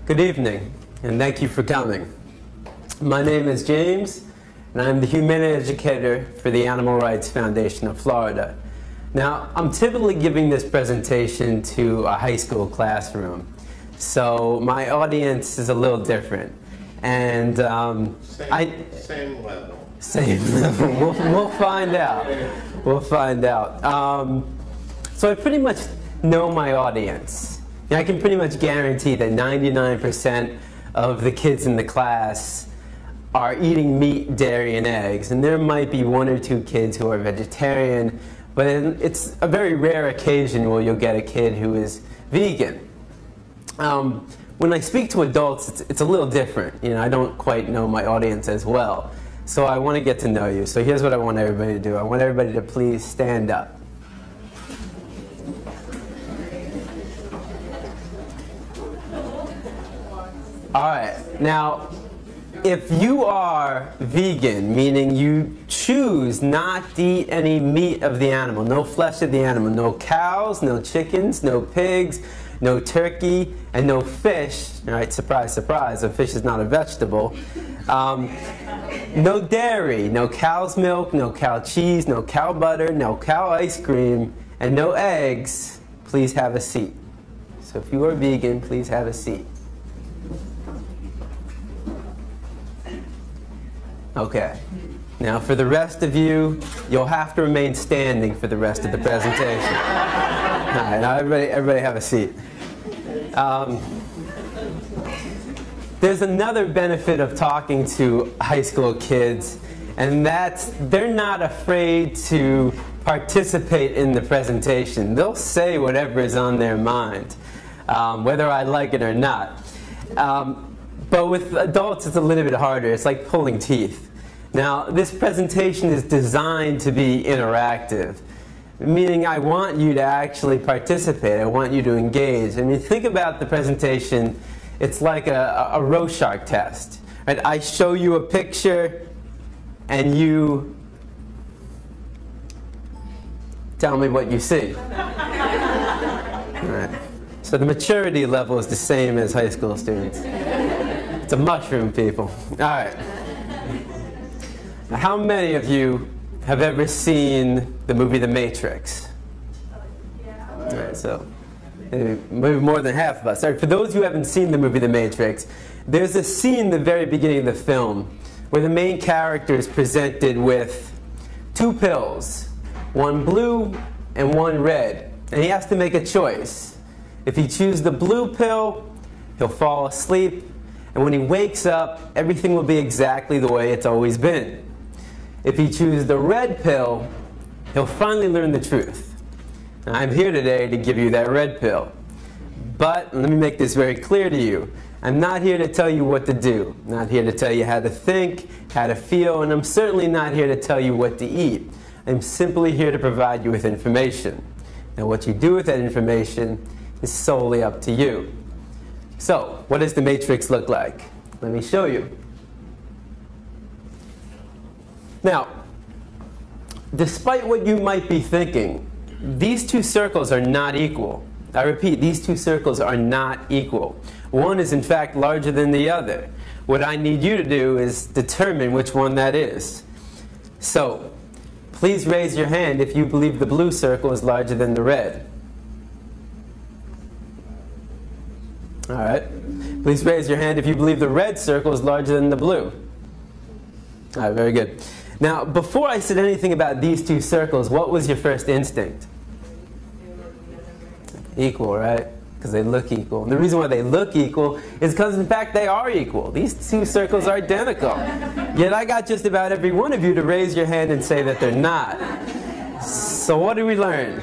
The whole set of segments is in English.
Good evening, and thank you for coming. My name is James, and I'm the Humane Educator for the Animal Rights Foundation of Florida. Now, I'm typically giving this presentation to a high school classroom, so my audience is a little different. And same level. Same level. We'll find out. We'll find out. So I pretty much know my audience. I can pretty much guarantee that 99% of the kids in the class are eating meat, dairy, and eggs. And there might be one or two kids who are vegetarian, but it's a very rare occasion where you'll get a kid who is vegan. When I speak to adults, it's a little different. I don't quite know my audience as well. So I want to get to know you. So here's what I want everybody to do. I want everybody to please stand up. All right, now, if you are vegan, meaning you choose not to eat any meat of the animal, no flesh of the animal, no cows, no chickens, no pigs, no turkey, and no fish, all right, surprise, surprise, a fish is not a vegetable, no dairy, no cow's milk, no cow cheese, no cow butter, no cow ice cream, and no eggs, please have a seat. So if you are vegan, please have a seat. Okay. Now for the rest of you, you'll have to remain standing for the rest of the presentation. All right, now everybody have a seat. There's another benefit of talking to high school kids, and that's they're not afraid to participate in the presentation. They'll say whatever is on their mind, whether I like it or not. But with adults, it's a little bit harder. It's like pulling teeth. Now, this presentation is designed to be interactive, meaning I want you to actually participate. I want you to engage. I mean, think about the presentation. It's like a Rorschach test. Right? I show you a picture, and you tell me what you see. All right. So the maturity level is the same as high school students. It's a mushroom, people. All right. Now, how many of you have ever seen the movie The Matrix? All right, so maybe more than half of us. All right, for those who haven't seen the movie The Matrix, there's a scene in the very beginning of the film where the main character is presented with two pills, one blue and one red, and he has to make a choice. If he chooses the blue pill, he'll fall asleep, and when he wakes up, everything will be exactly the way it's always been. If he chooses the red pill, he'll finally learn the truth. Now, I'm here today to give you that red pill. But let me make this very clear to you. I'm not here to tell you what to do. I'm not here to tell you how to think, how to feel, and I'm certainly not here to tell you what to eat. I'm simply here to provide you with information. Now, what you do with that information is solely up to you. So, what does the matrix look like? Let me show you. Now, despite what you might be thinking, these two circles are not equal. I repeat, these two circles are not equal. One is in fact larger than the other. What I need you to do is determine which one that is. So, please raise your hand if you believe the blue circle is larger than the red. All right. Please raise your hand if you believe the red circle is larger than the blue. All right, very good. Now, before I said anything about these two circles, what was your first instinct? Equal, right? Because they look equal. And the reason why they look equal is because, in fact, they are equal. These two circles are identical. Yet I got just about every one of you to raise your hand and say that they're not. So what do we learn?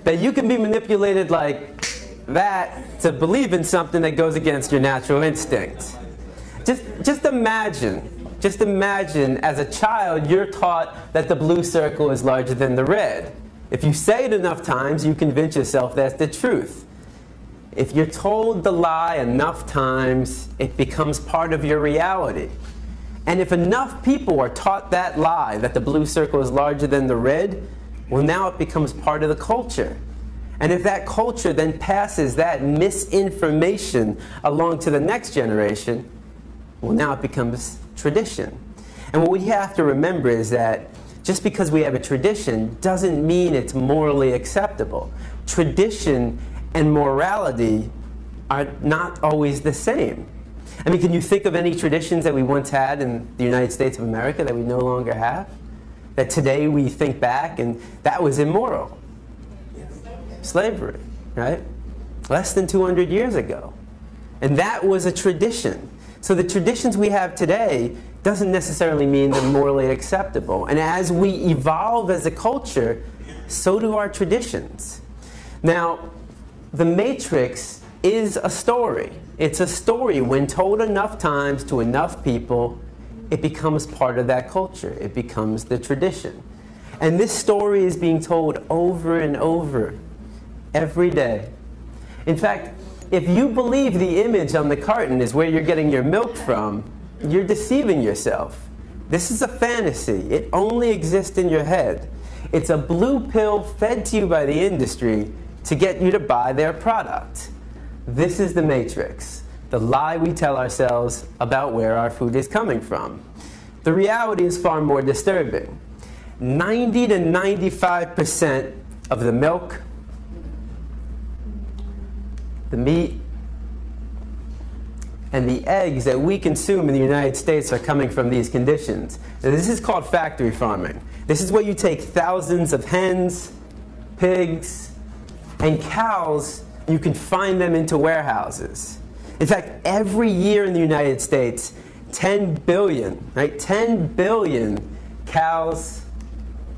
That you can be manipulated like that to believe in something that goes against your natural instinct. Just imagine as a child you're taught that the blue circle is larger than the red. If you say it enough times, you convince yourself that's the truth. If you're told the lie enough times, it becomes part of your reality. And if enough people are taught that lie, that the blue circle is larger than the red, well, now it becomes part of the culture. And if that culture then passes that misinformation along to the next generation, well, now it becomes tradition. And what we have to remember is that just because we have a tradition doesn't mean it's morally acceptable. Tradition and morality are not always the same. I mean, can you think of any traditions that we once had in the United States of America that we no longer have? That today we think back and that was immoral? Slavery, right? Less than 200 years ago. And that was a tradition. So the traditions we have today doesn't necessarily mean they're morally acceptable. And as we evolve as a culture, so do our traditions. Now, The Matrix is a story. It's a story. When told enough times to enough people, it becomes part of that culture. It becomes the tradition. And this story is being told over and over every day. In fact, if you believe the image on the carton is where you're getting your milk from, you're deceiving yourself. This is a fantasy. It only exists in your head. It's a blue pill fed to you by the industry to get you to buy their product. This is the Matrix, the lie we tell ourselves about where our food is coming from. The reality is far more disturbing. 90 to 95% of the milk, the meat, and the eggs that we consume in the United States are coming from these conditions. Now, this is called factory farming. This is where you take thousands of hens, pigs, and cows. You can find them into warehouses. In fact, every year in the United States, 10 billion, right? 10 billion cows,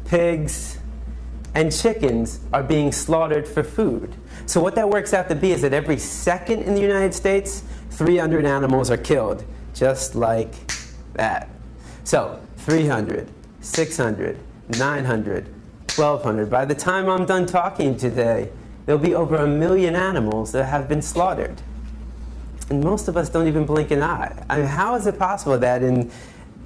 pigs, and chickens are being slaughtered for food. So what that works out to be is that every second in the United States, 300 animals are killed, just like that. So 300, 600, 900, 1,200. By the time I'm done talking today, there'll be over 1 million animals that have been slaughtered. And most of us don't even blink an eye. I mean, how is it possible that in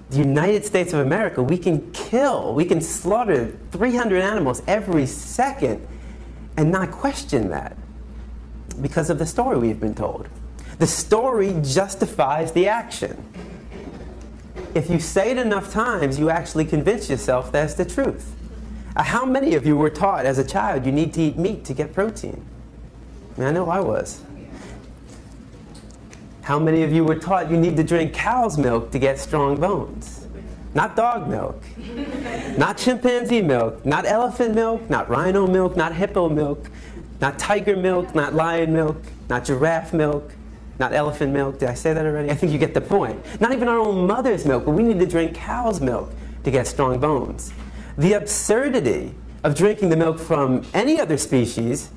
the United States of America we can slaughter 300 animals every second and not question that? Because of the story we've been told. The story justifies the action. If you say it enough times, you actually convince yourself that's the truth. How many of you were taught as a child you need to eat meat to get protein? I mean, I know I was. How many of you were taught you need to drink cow's milk to get strong bones? Not dog milk, not chimpanzee milk, not elephant milk, not rhino milk, not hippo milk, not tiger milk, not lion milk, not giraffe milk, not elephant milk. Did I say that already? I think you get the point. Not even our own mother's milk, but we need to drink cow's milk to get strong bones. The absurdity of drinking the milk from any other species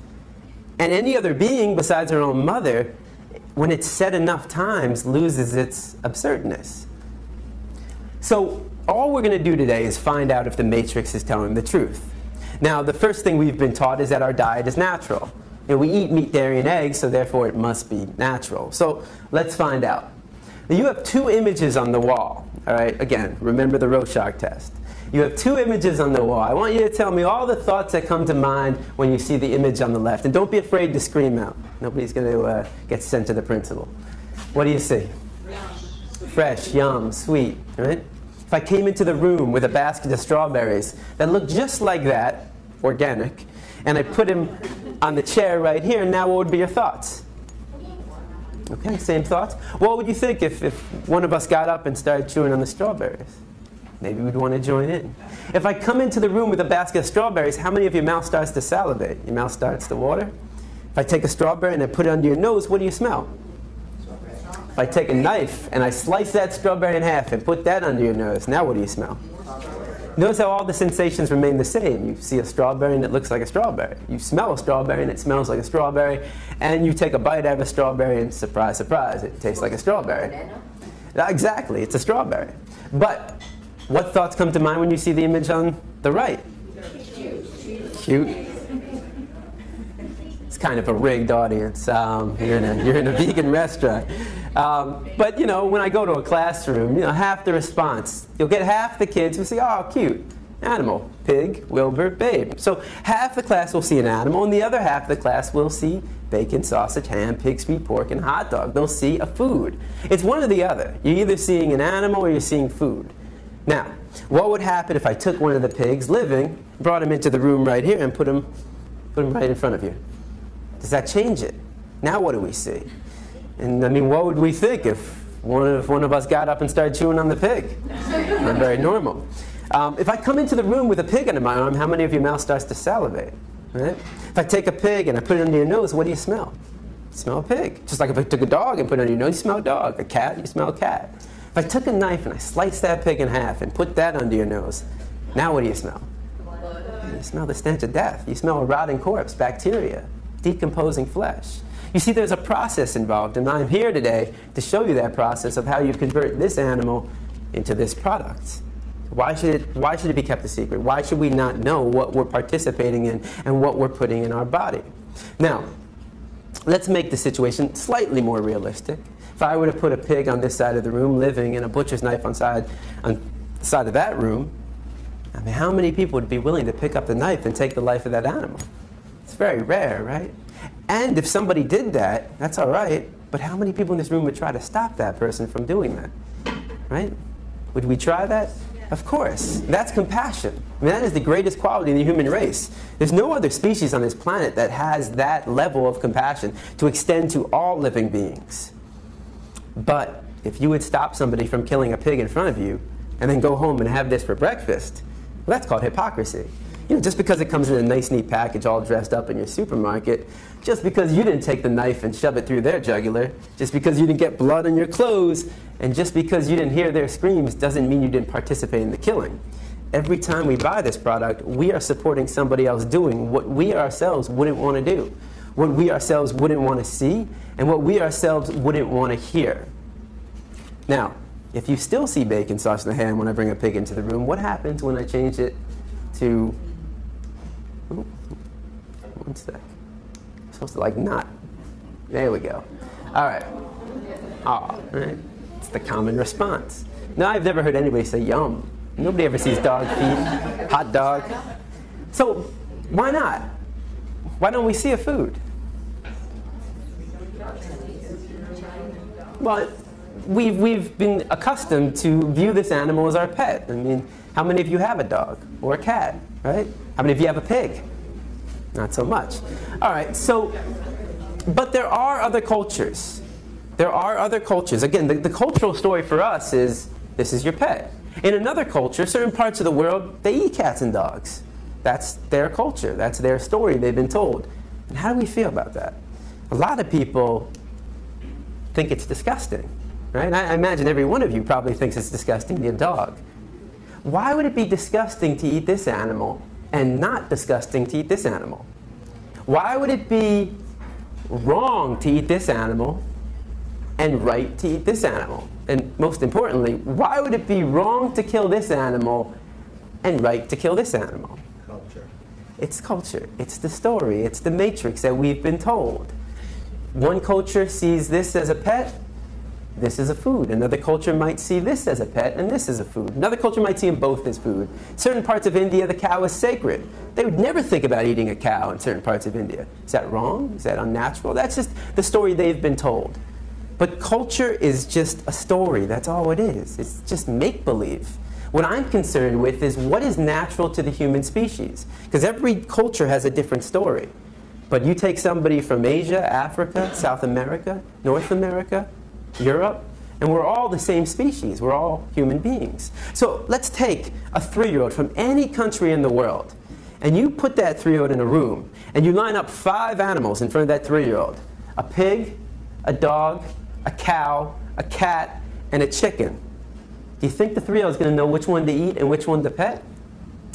and any other being besides our own mother, when it's said enough times, loses its absurdness. So all we're going to do today is find out if the Matrix is telling the truth. Now, the first thing we've been taught is that our diet is natural. You know, we eat meat, dairy, and eggs, so therefore it must be natural. So let's find out. Now, you have two images on the wall. All right, again, remember the Rorschach test. You have two images on the wall. I want you to tell me all the thoughts that come to mind when you see the image on the left. And don't be afraid to scream out. Nobody's going to get sent to the principal. What do you see? Fresh, yum, sweet, right? If I came into the room with a basket of strawberries that looked just like that, organic, and I put him on the chair right here, now what would be your thoughts? Okay, same thoughts. What would you think if one of us got up and started chewing on the strawberries? Maybe we'd want to join in. If I come into the room with a basket of strawberries, how many of your mouth starts to salivate? Your mouth starts to water? If I take a strawberry and I put it under your nose, what do you smell? If I take a knife and I slice that strawberry in half and put that under your nose, now what do you smell? Notice how all the sensations remain the same. You see a strawberry and it looks like a strawberry. You smell a strawberry and it smells like a strawberry. And you take a bite out of a strawberry and surprise, surprise, it tastes like a strawberry. Exactly, it's a strawberry. But what thoughts come to mind when you see the image on the right? Cute. It's kind of a rigged audience. You're in a vegan restaurant. But you know, when I go to a classroom, you know, half the response, you'll get half the kids who say, "Oh, cute," animal. Pig, Wilbur, babe. So half the class will see an animal, and the other half of the class will see bacon, sausage, ham, pig, sweet pork, and hot dog. They'll see a food. It's one or the other. You're either seeing an animal or you're seeing food. Now, what would happen if I took one of the pigs living, brought him into the room right here, and put him right in front of you? Does that change it? Now what do we see? And I mean, what would we think if one of us got up and started chewing on the pig? Not very normal. If I come into the room with a pig under my arm, how many of your mouth starts to salivate? Right? If I take a pig and I put it under your nose, what do you smell? You smell a pig. Just like if I took a dog and put it under your nose, you smell a dog. A cat, you smell a cat. If I took a knife and I sliced that pig in half and put that under your nose, now what do you smell? You smell the stench of death. You smell a rotting corpse, bacteria, decomposing flesh. You see, there's a process involved, and I'm here today to show you that process of how you convert this animal into this product. Why should it be kept a secret? Why should we not know what we're participating in and what we're putting in our body? Now, let's make the situation slightly more realistic. If I were to put a pig on this side of the room living and a butcher's knife on the side of that room, I mean, how many people would be willing to pick up the knife and take the life of that animal? It's very rare, right? And if somebody did that, that's all right, but how many people in this room would try to stop that person from doing that, right? Would we try that? Of course. That's compassion. I mean, that is the greatest quality in the human race. There's no other species on this planet that has that level of compassion to extend to all living beings. But if you would stop somebody from killing a pig in front of you and then go home and have this for breakfast, well, that's called hypocrisy. You know, just because it comes in a nice, neat package all dressed up in your supermarket, just because you didn't take the knife and shove it through their jugular, just because you didn't get blood on your clothes, and just because you didn't hear their screams doesn't mean you didn't participate in the killing. Every time we buy this product, we are supporting somebody else doing what we ourselves wouldn't want to do, what we ourselves wouldn't want to see, and what we ourselves wouldn't want to hear. Now, if you still see bacon, sausage, and ham when I bring a pig into the room, what happens when I change it to... Ooh, one sec. I'm supposed to like not. There we go. All right. All right. It's the common response. Now, I've never heard anybody say yum. Nobody ever sees dog feet, hot dog. So why not? Why don't we see a food? Well, we've been accustomed to view this animal as our pet. I mean, how many of you have a dog or a cat, right? How many of you have a pig? Not so much. All right, so, but there are other cultures. There are other cultures. Again, the cultural story for us is, this is your pet. In another culture, certain parts of the world, they eat cats and dogs. That's their culture. That's their story they've been told. And how do we feel about that? A lot of people think it's disgusting, right? I imagine every one of you probably thinks it's disgusting to eat a dog. Why would it be disgusting to eat this animal and not disgusting to eat this animal? Why would it be wrong to eat this animal and right to eat this animal? And most importantly, why would it be wrong to kill this animal and right to kill this animal? Culture. It's culture. It's the story. It's the matrix that we've been told. One culture sees this as a pet, this is a food. Another culture might see this as a pet, and this is a food. Another culture might see them both as food. Certain parts of India, the cow is sacred. They would never think about eating a cow in certain parts of India. Is that wrong? Is that unnatural? That's just the story they've been told. But culture is just a story. That's all it is. It's just make-believe. What I'm concerned with is what is natural to the human species. Because every culture has a different story. But you take somebody from Asia, Africa, South America, North America, Europe, and we're all the same species. We're all human beings. So let's take a 3-year-old from any country in the world, and you put that 3-year-old in a room, and you line up 5 animals in front of that 3-year-old. A pig, a dog, a cow, a cat, and a chicken. Do you think the 3-year-old is going to know which one to eat and which one to pet?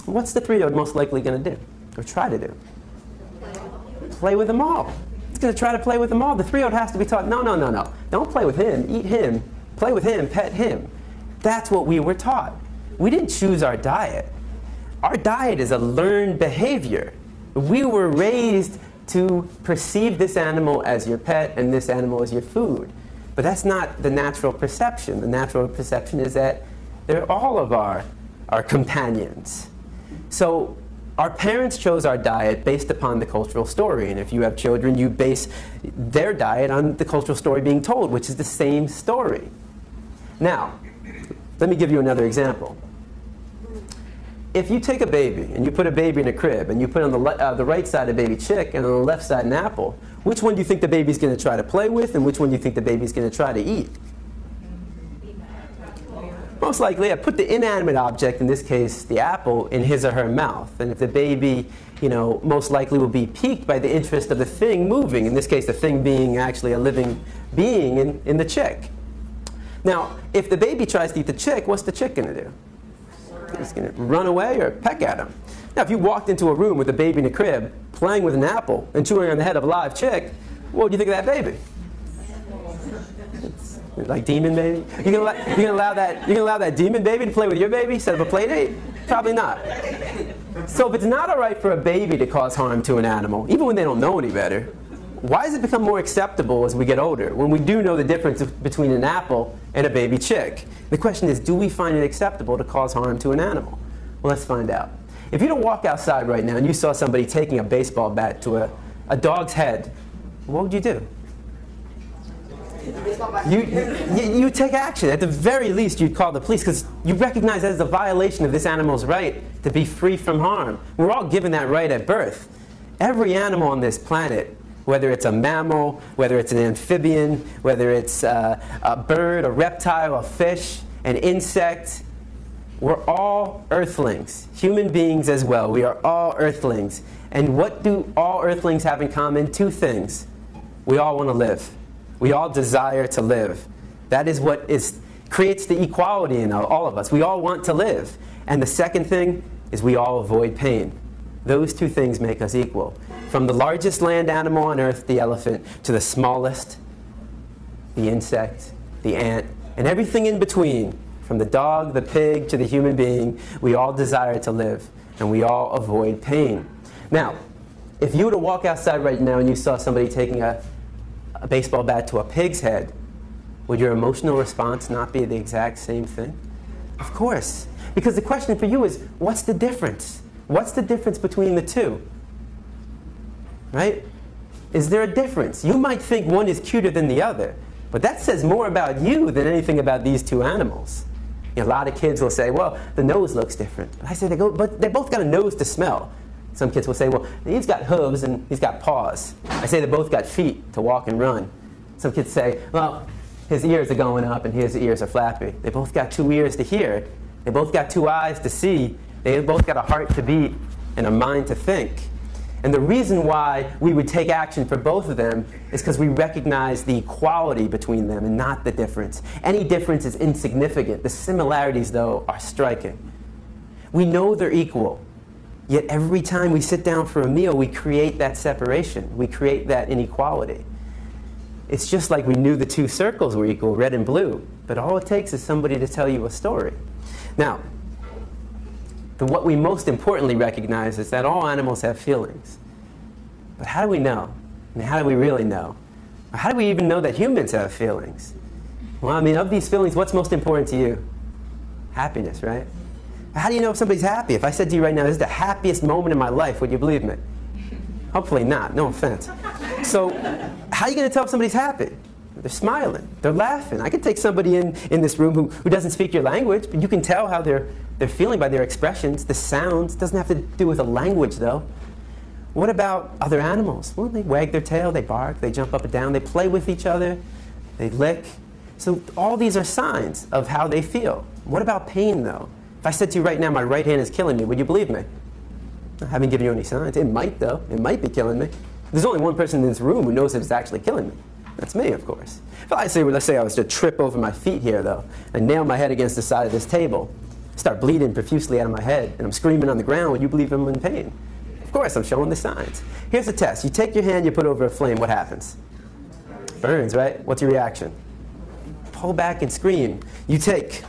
What's the 3-year-old most likely going to do, or try to do? Play with them all. It's going to try to play with them all. The 3-year-old has to be taught, no, no, no, no. Don't play with him. Eat him. Play with him. Pet him. That's what we were taught. We didn't choose our diet. Our diet is a learned behavior. We were raised to perceive this animal as your pet and this animal as your food. But that's not the natural perception. The natural perception is that they're all of our companions. So our parents chose our diet based upon the cultural story. And if you have children, you base their diet on the cultural story being told, which is the same story. Now, let me give you another example. If you take a baby and you put a baby in a crib and you put on the right side a baby chick and on the left side an apple, which one do you think the baby's going to try to play with and which one do you think the baby's going to try to eat? Most likely, I put the inanimate object, in this case the apple, in his or her mouth. And if the baby, most likely will be piqued by the interest of the thing moving, in this case the thing being actually a living being in the chick. Now, if the baby tries to eat the chick, what's the chick going to do? It's going to run away or peck at him. Now, if you walked into a room with a baby in a crib, playing with an apple and chewing on the head of a live chick, what would you think of that baby? Like demon baby? You gonna allow that demon baby to play with your baby instead of a play date? Probably not. So if it's not all right for a baby to cause harm to an animal, even when they don't know any better, why does it become more acceptable as we get older, when we do know the difference between an apple and a baby chick? The question is, do we find it acceptable to cause harm to an animal? Well, let's find out. If you don't walk outside right now and you saw somebody taking a baseball bat to a dog's head, what would you do? You take action. At the very least, you'd call the police because you recognize that as a violation of this animal's right to be free from harm. We're all given that right at birth. Every animal on this planet, whether it's a mammal, whether it's an amphibian, whether it's a bird, a reptile, a fish, an insect, we're all earthlings. Human beings as well. We are all earthlings. And what do all earthlings have in common? Two things. We all want to live. We all desire to live. That is what creates the equality in all of us. We all want to live. And the second thing is we all avoid pain. Those two things make us equal. From the largest land animal on earth, the elephant, to the smallest, the insect, the ant, and everything in between, from the dog, the pig, to the human being, we all desire to live, and we all avoid pain. Now, if you were to walk outside right now and you saw somebody taking a baseball bat to a pig's head, would your emotional response not be the exact same thing? Of course. Because the question for you is, what's the difference? What's the difference between the two? Right? Is there a difference? You might think one is cuter than the other, but that says more about you than anything about these two animals. A lot of kids will say, well, the nose looks different. I say, but they both got a nose to smell. Some kids will say, well, he's got hooves and he's got paws. I say they both got feet to walk and run. Some kids say, well, his ears are going up and his ears are flappy. They both got two ears to hear. They both got two eyes to see. They both got a heart to beat and a mind to think. And the reason why we would take action for both of them is because we recognize the equality between them and not the difference. Any difference is insignificant. The similarities, though, are striking. We know they're equal. Yet every time we sit down for a meal, we create that separation. We create that inequality. It's just like we knew the two circles were equal, red and blue. But all it takes is somebody to tell you a story. Now, what we most importantly recognize is that all animals have feelings. But how do we know? I mean, how do we really know? Or how do we even know that humans have feelings? Well, I mean, of these feelings, what's most important to you? Happiness, right? How do you know if somebody's happy? If I said to you right now, this is the happiest moment in my life, would you believe me? Hopefully not, no offense. So, how are you going to tell if somebody's happy? They're smiling, they're laughing. I could take somebody in this room who doesn't speak your language, but you can tell how they're feeling by their expressions, the sounds. It doesn't have to do with a language, though. What about other animals? Well, they wag their tail, they bark, they jump up and down, they play with each other, they lick. So all these are signs of how they feel. What about pain, though? If I said to you right now, my right hand is killing me, would you believe me? I haven't given you any signs. It might, though. It might be killing me. There's only one person in this room who knows if it's actually killing me. That's me, of course. If I say, well, let's say I was to trip over my feet here, though, and nail my head against the side of this table, start bleeding profusely out of my head, and I'm screaming on the ground, would you believe I'm in pain? Of course, I'm showing the signs. Here's the test. You take your hand, you put it over a flame, what happens? Burns, right? What's your reaction? Pull back and scream. You take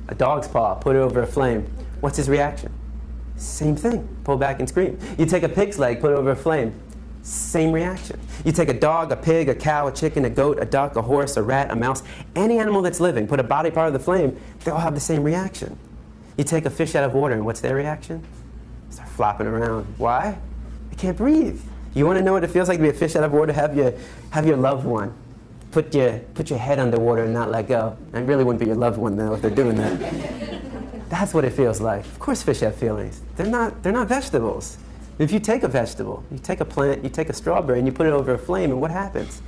a dog's paw, put it over a flame. What's his reaction? Same thing. Pull back and scream. You take a pig's leg, put it over a flame. Same reaction. You take a dog, a pig, a cow, a chicken, a goat, a duck, a horse, a rat, a mouse, any animal that's living, put a body part of the flame, they all have the same reaction. You take a fish out of water, and what's their reaction? Start flopping around. Why? They can't breathe. You want to know what it feels like to be a fish out of water? Have your loved one put your head underwater and not let go. And it really wouldn't be your loved one, though, if they're doing that. That's what it feels like. Of course fish have feelings. They're not vegetables. If you take a vegetable, you take a plant, you take a strawberry, and you put it over a flame, and what happens?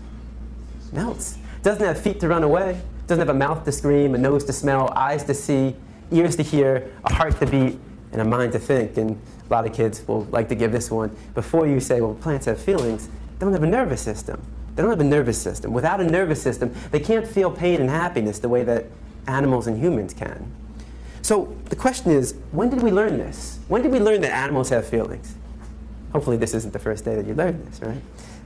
It melts. It doesn't have feet to run away. It doesn't have a mouth to scream, a nose to smell, eyes to see, ears to hear, a heart to beat, and a mind to think. And a lot of kids will like to give this one. Before you say, well, plants have feelings, they don't have a nervous system. They don't have a nervous system. Without a nervous system, they can't feel pain and happiness the way that animals and humans can. So the question is, when did we learn this? When did we learn that animals have feelings? Hopefully this isn't the first day that you learned this, right?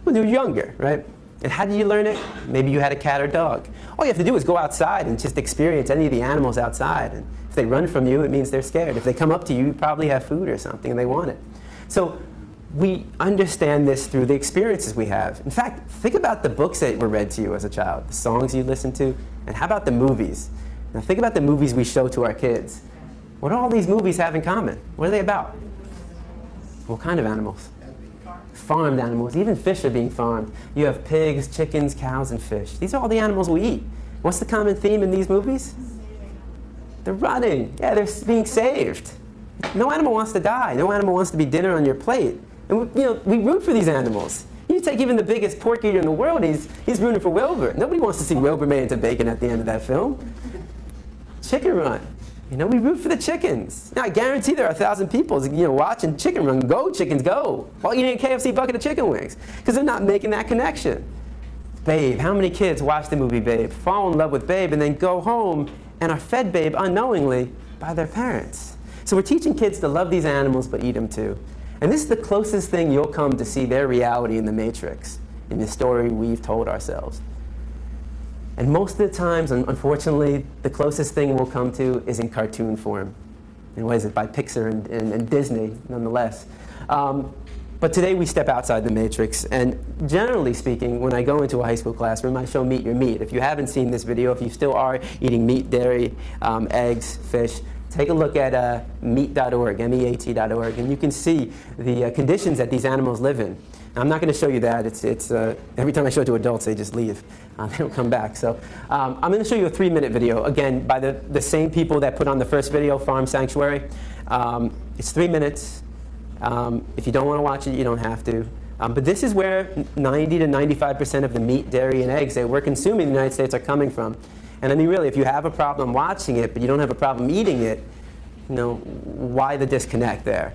When you were younger, right? And how did you learn it? Maybe you had a cat or dog. All you have to do is go outside and just experience any of the animals outside. And if they run from you, it means they're scared. If they come up to you, you probably have food or something and they want it. So we understand this through the experiences we have. In fact, think about the books that were read to you as a child, the songs you listened to, and how about the movies? Now think about the movies we show to our kids. What do all these movies have in common? What are they about? What kind of animals? Farmed animals. Even fish are being farmed. You have pigs, chickens, cows, and fish. These are all the animals we eat. What's the common theme in these movies? They're running. Yeah, they're being saved. No animal wants to die. No animal wants to be dinner on your plate. And we root for these animals. You take even the biggest pork eater in the world, he's rooting for Wilbur. Nobody wants to see Wilbur made into bacon at the end of that film. Chicken Run. We root for the chickens. Now, I guarantee there are 1,000 people, watching Chicken Run. Go, chickens, go. While eating a KFC bucket of chicken wings. Because they're not making that connection. Babe. How many kids watch the movie Babe, fall in love with Babe, and then go home and are fed Babe unknowingly by their parents? So we're teaching kids to love these animals, but eat them too. And this is the closest thing you'll come to see their reality in the Matrix, in the story we've told ourselves. And most of the times, unfortunately, the closest thing we'll come to is in cartoon form. And what is it? By Pixar and Disney, nonetheless. But today we step outside the Matrix. And generally speaking, when I go into a high school classroom, I show Meet Your Meat. If you haven't seen this video, if you still are eating meat, dairy, eggs, fish, take a look at meat.org, meat.org, and you can see the conditions that these animals live in. Now, I'm not going to show you that. It's every time I show it to adults, they just leave. They don't come back. So I'm going to show you a 3-minute video, again, by the same people that put on the first video, Farm Sanctuary. It's 3 minutes. If you don't want to watch it, you don't have to. But this is where 90 to 95% of the meat, dairy, and eggs that we're consuming in the United States are coming from. And I mean, really, if you have a problem watching it, but you don't have a problem eating it, why the disconnect there?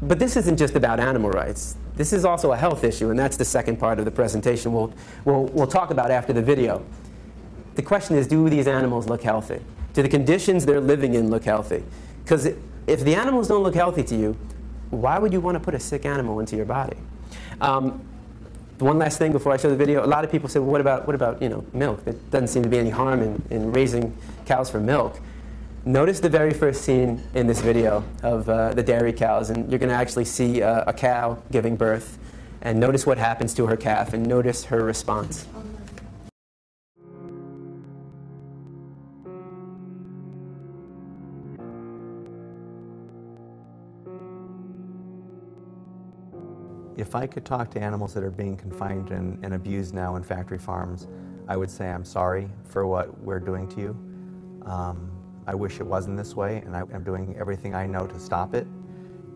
But this isn't just about animal rights. This is also a health issue, and that's the second part of the presentation we'll talk about after the video. The question is, do these animals look healthy? Do the conditions they're living in look healthy? Because if the animals don't look healthy to you, why would you want to put a sick animal into your body? One last thing before I show the video. A lot of people say, well, what about milk? There doesn't seem to be any harm in raising cows for milk. Notice the very first scene in this video of the dairy cows, and you're going to actually see a cow giving birth. And notice what happens to her calf, and notice her response. If I could talk to animals that are being confined and abused now in factory farms, I would say I'm sorry for what we're doing to you. I wish it wasn't this way, and I'm doing everything I know to stop it,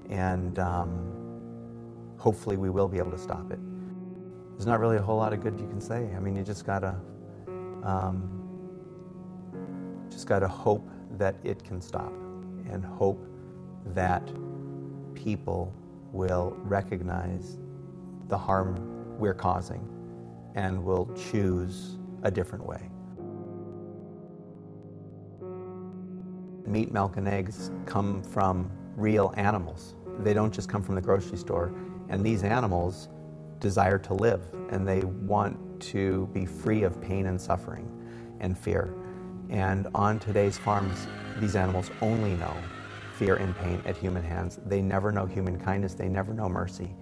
and hopefully we will be able to stop it. There's not really a whole lot of good you can say. I mean, you just gotta hope that it can stop, and hope that people will recognize the harm we're causing and will choose a different way. Meat, milk, and eggs come from real animals. They don't just come from the grocery store. And these animals desire to live, and they want to be free of pain and suffering and fear. And on today's farms, these animals only know fear and pain at human hands. They never know human kindness. They never know mercy.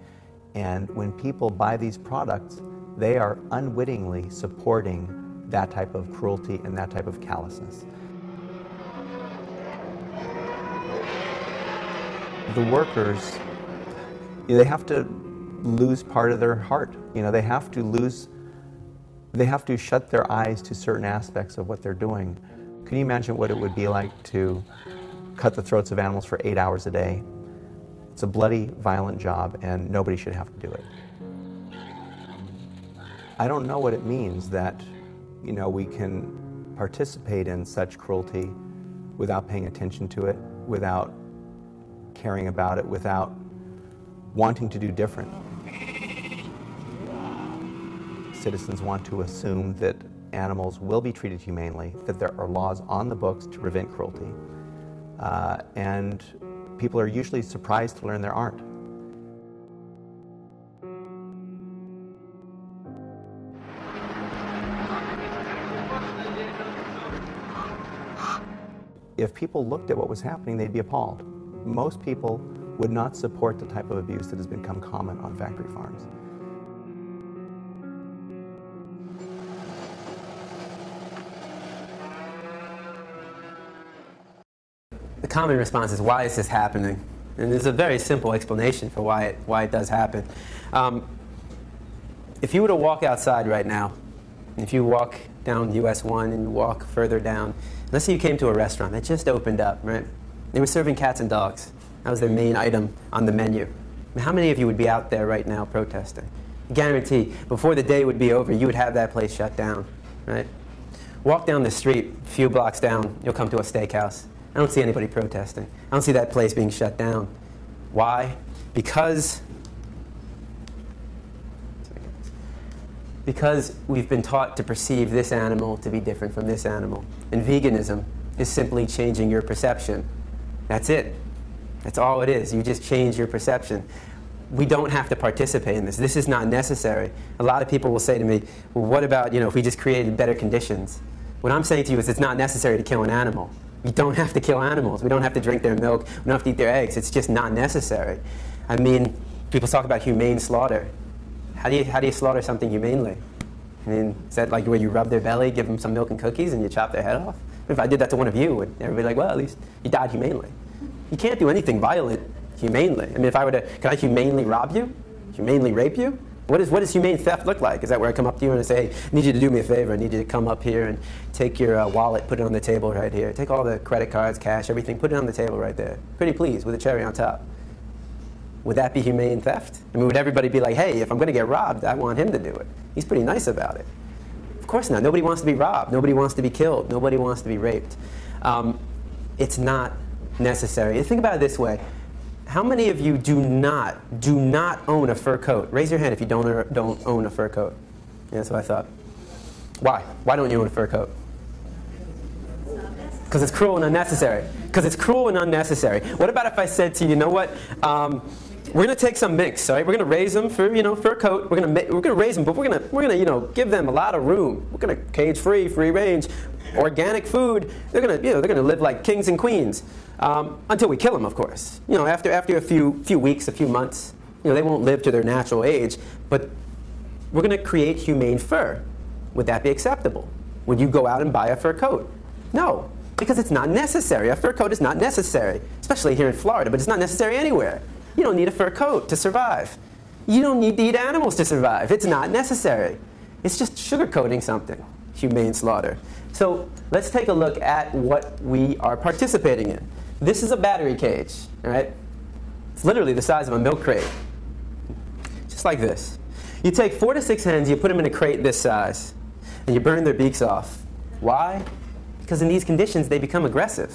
And when people buy these products, they are unwittingly supporting that type of cruelty and that type of callousness. the workers, they have to lose part of their heart. They have to shut their eyes to certain aspects of what they're doing. Can you imagine what it would be like to cut the throats of animals for 8 hours a day? It's a bloody, violent job, and nobody should have to do it. I don't know what it means that, we can participate in such cruelty without paying attention to it, without caring about it, without wanting to do different. Citizens want to assume that animals will be treated humanely, that there are laws on the books to prevent cruelty, and people are usually surprised to learn there aren't. If people looked at what was happening, they'd be appalled. Most people would not support the type of abuse that has become common on factory farms. The common response is, why is this happening? And there's a very simple explanation for why it does happen. If you were to walk outside right now, if you walk down US 1 and you walk further down, let's say you came to a restaurant that just opened up, right? They were serving cats and dogs. That was their main item on the menu. How many of you would be out there right now protesting? Guarantee, before the day would be over, you would have that place shut down, right? Walk down the street, a few blocks down, you'll come to a steakhouse. I don't see anybody protesting. I don't see that place being shut down. Why? Because we've been taught to perceive this animal to be different from this animal. And veganism is simply changing your perception. That's it. That's all it is. You just change your perception. We don't have to participate in this. This is not necessary. A lot of people will say to me, well, what about, if we just created better conditions? What I'm saying to you is it's not necessary to kill an animal. You don't have to kill animals. We don't have to drink their milk. We don't have to eat their eggs. It's just not necessary. I mean, people talk about humane slaughter. How do you slaughter something humanely? I mean, is that like where you rub their belly, give them some milk and cookies, and you chop their head off? If I did that to one of you, would everybody be like, well, at least you died humanely? You can't do anything violent humanely. I mean, if I were to, can I humanely rob you? Humanely rape you? What does humane theft look like? Is that where I come up to you and I say, hey, I need you to do me a favor. I need you to come up here and take your wallet, put it on the table right here. Take all the credit cards, cash, everything, put it on the table right there. Pretty please, with a cherry on top. Would that be humane theft? I mean, would everybody be like, hey, if I'm going to get robbed, I want him to do it? He's pretty nice about it. Of course not. Nobody wants to be robbed. Nobody wants to be killed. Nobody wants to be raped. It's not necessary. And think about it this way. How many of you do not own a fur coat? Raise your hand if you don't own a fur coat. Yeah, that's what I thought. Why? Why don't you own a fur coat? Because it's cruel and unnecessary. Because it's cruel and unnecessary. What about if I said to you, you know what? We're going to take some minks, all right? We're going to raise them for, fur coat. We're going to raise them, but we're going to give them a lot of room. We're going to cage free range, organic food. They're going to live like kings and queens until we kill them, of course. After a few weeks, a few months, they won't live to their natural age. But we're going to create humane fur. Would that be acceptable? Would you go out and buy a fur coat? No, because it's not necessary. A fur coat is not necessary, especially here in Florida, but it's not necessary anywhere. You don't need a fur coat to survive. You don't need to eat animals to survive. It's not necessary. It's just sugarcoating something, humane slaughter. So let's take a look at what we are participating in. This is a battery cage, all right? It's literally the size of a milk crate, just like this. You take 4 to 6 hens, you put them in a crate this size, and you burn their beaks off. Why? Because in these conditions, they become aggressive.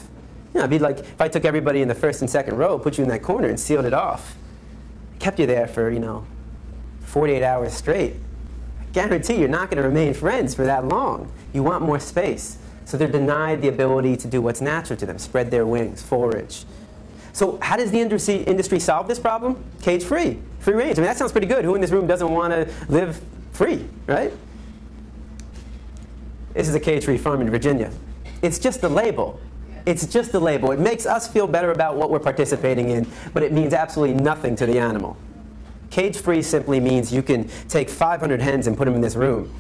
It'd be like if I took everybody in the first and second row, put you in that corner, and sealed it off. Kept you there for, 48 hours straight. I guarantee you're not going to remain friends for that long. You want more space. So they're denied the ability to do what's natural to them, spread their wings, forage. So how does the industry solve this problem? Cage free, free range. I mean, that sounds pretty good. Who in this room doesn't want to live free, right? This is a cage-free farm in Virginia. It's just a label. It's just a label. It makes us feel better about what we're participating in, but it means absolutely nothing to the animal. Cage-free simply means you can take 500 hens and put them in this room.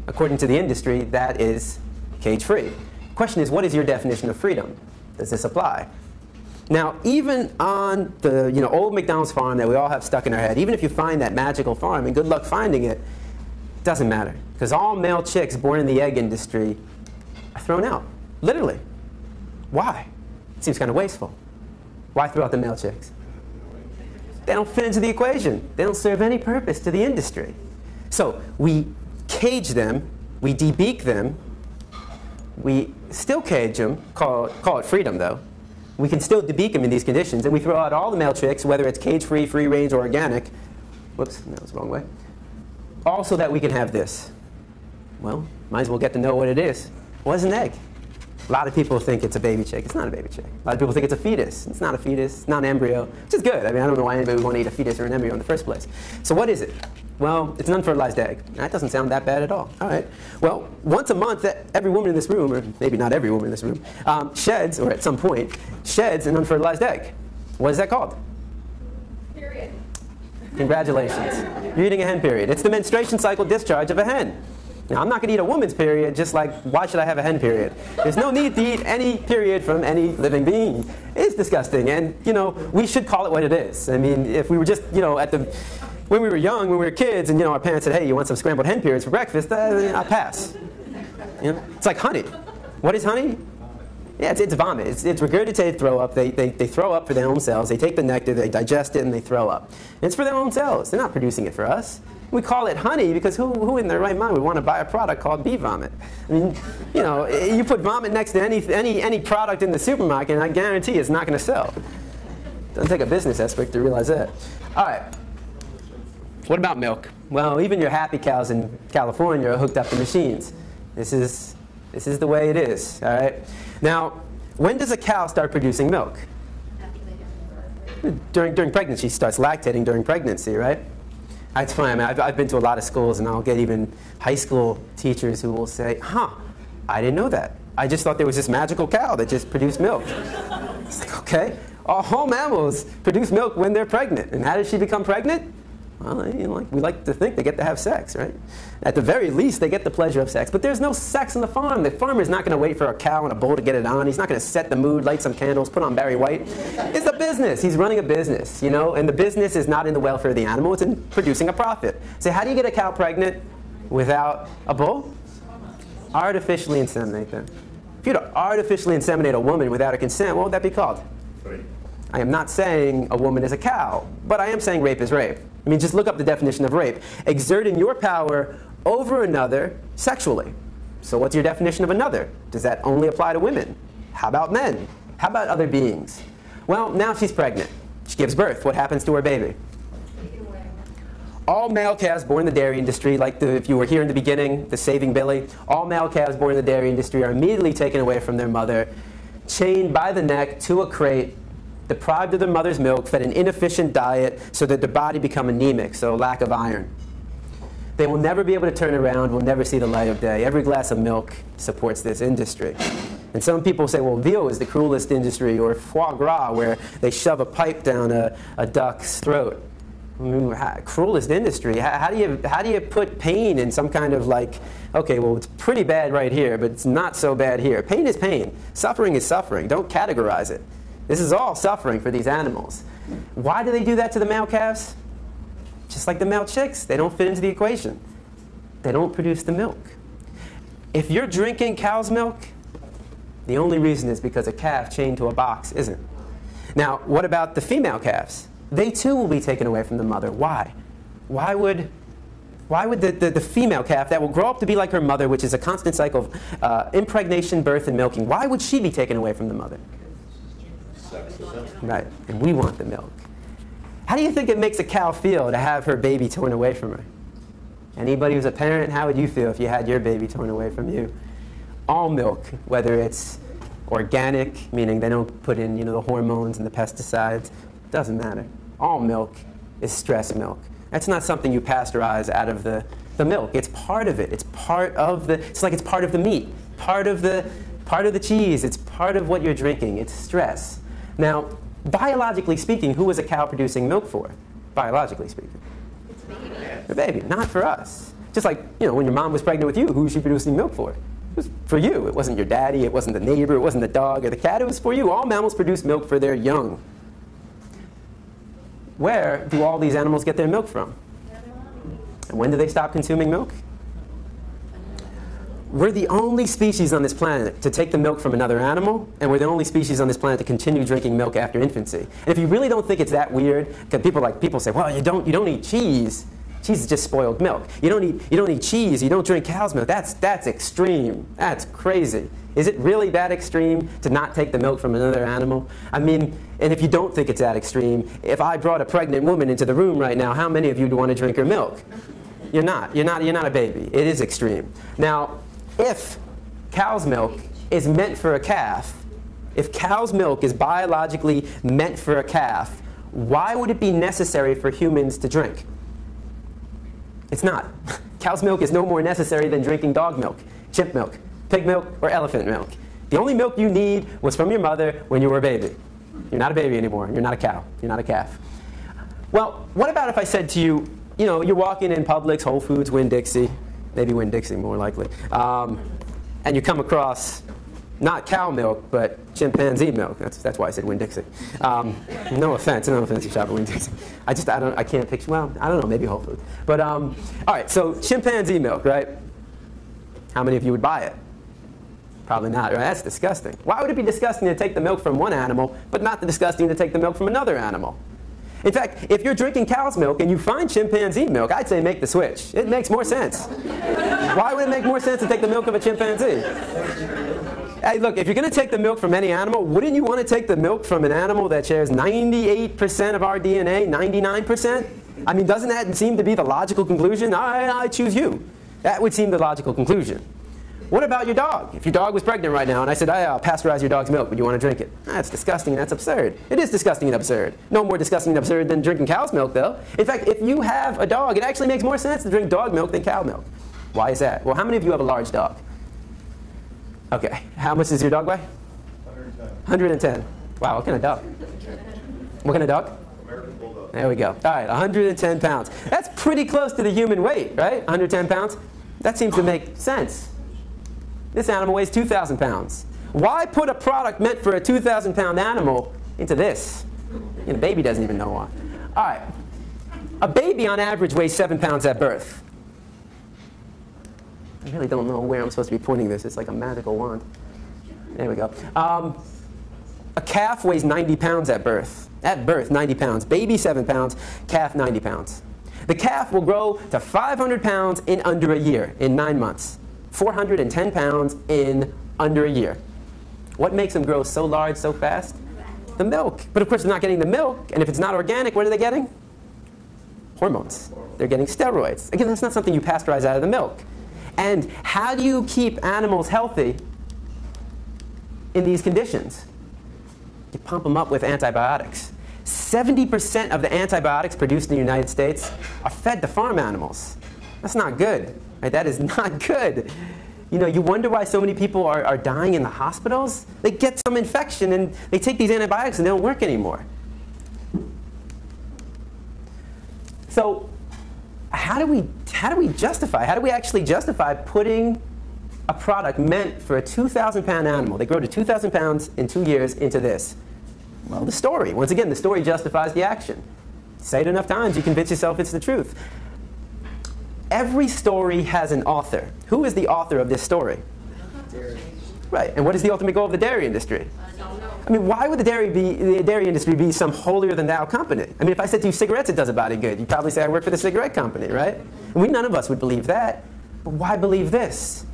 According to the industry, that is cage-free. The question is, what is your definition of freedom? Does this apply? Now, even on the old McDonald's farm that we all have stuck in our head, even if you find that magical farm, and good luck finding it, it doesn't matter. Because all male chicks born in the egg industry are thrown out. Literally. Why? It seems kind of wasteful. Why throw out the male chicks? They don't fit into the equation. They don't serve any purpose to the industry. So we cage them, we debeak them, we still cage them, call it freedom though. We can still debeak them in these conditions, and we throw out all the male chicks, whether it's cage-free, free-range, or organic. Whoops, that was the wrong way. All so that we can have this. Well, might as well get to know what it is. What is an egg? A lot of people think it's a baby chick. It's not a baby chick. A lot of people think it's a fetus. It's not a fetus. It's not an embryo, which is good. I mean, I don't know why anybody would want to eat a fetus or an embryo in the first place. So what is it? Well, it's an unfertilized egg. That doesn't sound that bad at all. All right. Well, once a month, every woman in this room, or maybe not every woman in this room, sheds, or at some point, sheds an unfertilized egg. What is that called? Period. Congratulations. You're eating a hen period. It's the menstruation cycle discharge of a hen. Now, I'm not going to eat a woman's period, just like, why should I have a hen period? There's no need to eat any period from any living being. It's disgusting, and, we should call it what it is. I mean, if we were just, when we were young, when we were kids, and, our parents said, hey, you want some scrambled hen periods for breakfast? I'll pass. It's like honey. What is honey? Yeah, it's vomit. It's regurgitated throw up. They throw up for their own cells. They take the nectar, they digest it, and they throw up. And it's for their own cells. They're not producing it for us. We call it honey because who in their right mind would want to buy a product called bee vomit? I mean, you put vomit next to any product in the supermarket, and I guarantee it's not going to sell. Doesn't take a business expert to realize that. All right. What about milk? Well, even your happy cows in California are hooked up to machines. This is the way it is. All right. Now, when does a cow start producing milk? During pregnancy. She starts lactating during pregnancy, right? It's funny. I mean, I've been to a lot of schools, and I'll get even high school teachers who will say, I didn't know that. I just thought there was this magical cow that just produced milk. It's like, okay. All mammals produce milk when they're pregnant. And how does she become pregnant? Well, we like to think they get to have sex, right? At the very least, they get the pleasure of sex. But there's no sex on the farm. The farmer's not going to wait for a cow and a bull to get it on. He's not going to set the mood, light some candles, put on Barry White. It's a business. He's running a business, and the business is not in the welfare of the animal. It's in producing a profit. So how do you get a cow pregnant without a bull? Artificially inseminate them. If you were to artificially inseminate a woman without her consent, what would that be called? Right. I am not saying a woman is a cow, but I am saying rape is rape. I mean, just look up the definition of rape. Exerting your power over another sexually. So what's your definition of another? Does that only apply to women? How about men? How about other beings? Well, now she's pregnant. She gives birth. What happens to her baby? All male calves born in the dairy industry, like if you were here in the beginning, the Saving Billy, all male calves born in the dairy industry are immediately taken away from their mother, chained by the neck to a crate, deprived of their mother's milk, fed an inefficient diet so that their body become anemic, so lack of iron. They will never be able to turn around, will never see the light of day. Every glass of milk supports this industry. And some people say, well, veal is the cruelest industry, or foie gras, where they shove a pipe down a duck's throat. I mean, cruelest industry. How do you put pain in some kind of okay, well, it's pretty bad right here, but it's not so bad here. Pain is pain. Suffering is suffering. Don't categorize it. This is all suffering for these animals. Why do they do that to the male calves? Just like the male chicks, they don't fit into the equation. They don't produce the milk. If you're drinking cow's milk, the only reason is because a calf chained to a box isn't. Now, what about the female calves? They too will be taken away from the mother. Why? Why would the female calf that will grow up to be like her mother, which is a constant cycle of impregnation, birth, and milking, why would she be taken away from the mother? Right, and we want the milk. How do you think it makes a cow feel to have her baby torn away from her? Anybody who's a parent, how would you feel if you had your baby torn away from you? All milk, whether it's organic, meaning they don't put in the hormones and the pesticides, doesn't matter. All milk is stress milk. That's not something you pasteurize out of the milk. It's part of it. It's part of it's like it's part of the meat, part of the cheese. It's part of what you're drinking. It's stress. Now, biologically speaking, who was a cow producing milk for? Biologically speaking. It's baby. The baby, not for us. Just like, when your mom was pregnant with you, who was she producing milk for? It was for you. It wasn't your daddy, it wasn't the neighbor, it wasn't the dog or the cat, it was for you. All mammals produce milk for their young. Where do all these animals get their milk from? And when do they stop consuming milk? We're the only species on this planet to take the milk from another animal, and we're the only species on this planet to continue drinking milk after infancy. And if you really don't think it's that weird, because people say, well, you don't eat cheese. Cheese is just spoiled milk. You don't eat cheese. You don't drink cow's milk. That's extreme. That's crazy. Is it really that extreme to not take the milk from another animal? I mean, and if you don't think it's that extreme, if I brought a pregnant woman into the room right now, how many of you would want to drink her milk? You're not. You're not a baby. It is extreme. Now, if cow's milk is meant for a calf, if cow's milk is biologically meant for a calf, why would it be necessary for humans to drink? It's not. Cow's milk is no more necessary than drinking dog milk, chimp milk, pig milk, or elephant milk. The only milk you need was from your mother when you were a baby. You're not a baby anymore. You're not a cow. You're not a calf. Well, what about if I said to you, you're walking in Publix, Whole Foods, Winn-Dixie, maybe Winn-Dixie more likely, and you come across not cow milk, but chimpanzee milk. That's why I said Winn-Dixie. No offense to shop at Winn-Dixie. I can't picture, well, I don't know, maybe Whole Foods. But, all right, so chimpanzee milk, right? How many of you would buy it? Probably not, right? That's disgusting. Why would it be disgusting to take the milk from one animal, but not disgusting to take the milk from another animal? In fact, if you're drinking cow's milk and you find chimpanzee milk, I'd say make the switch. It makes more sense. Why would it make more sense to take the milk of a chimpanzee? Hey, look, if you're going to take the milk from any animal, wouldn't you want to take the milk from an animal that shares 98% of our DNA, 99%? I mean, doesn't that seem to be the logical conclusion? I choose you. That would seem the logical conclusion. What about your dog? If your dog was pregnant right now and I said, I'll pasteurize your dog's milk, would you want to drink it? That's disgusting and that's absurd. It is disgusting and absurd. No more disgusting and absurd than drinking cow's milk, though. In fact, if you have a dog, it actually makes more sense to drink dog milk than cow milk. Why is that? Well, how many of you have a large dog? Okay. How much does your dog weigh? 110. Wow, what kind of dog? What kind of dog? American Bulldog. There we go. All right, 110 pounds. That's pretty close to the human weight, right? 110 pounds? That seems to make sense. This animal weighs 2,000 pounds. Why put a product meant for a 2,000-pound animal into this? The baby doesn't even know why. All right. A baby on average weighs 7 pounds at birth. I really don't know where I'm supposed to be pointing this. It's like a magical wand. There we go. A calf weighs 90 pounds at birth. At birth, 90 pounds. Baby, 7 pounds. Calf, 90 pounds. The calf will grow to 500 pounds in under a year, in 9 months. 410 pounds in under a year. What makes them grow so large so fast? The milk. But of course, they're not getting the milk. And if it's not organic, what are they getting? Hormones. They're getting steroids. Again, that's not something you pasteurize out of the milk. And how do you keep animals healthy in these conditions? You pump them up with antibiotics. 70% of the antibiotics produced in the United States are fed to farm animals. That's not good. Right? That is not good. You wonder why so many people are dying in the hospitals? They get some infection and they take these antibiotics and they don't work anymore. So how do we actually justify putting a product meant for a 2,000-pound animal? They grow to 2,000 pounds in 2 years into this. Well, the story. Once again, the story justifies the action. Say it enough times, you convince yourself it's the truth. Every story has an author. Who is the author of this story? Dairy. Right. And what is the ultimate goal of the dairy industry? I mean, why would the dairy industry be some holier-than-thou company? I mean, if I said to you, cigarettes, it does a body good, you'd probably say I work for the cigarette company, right? And none of us would believe that. But why believe this?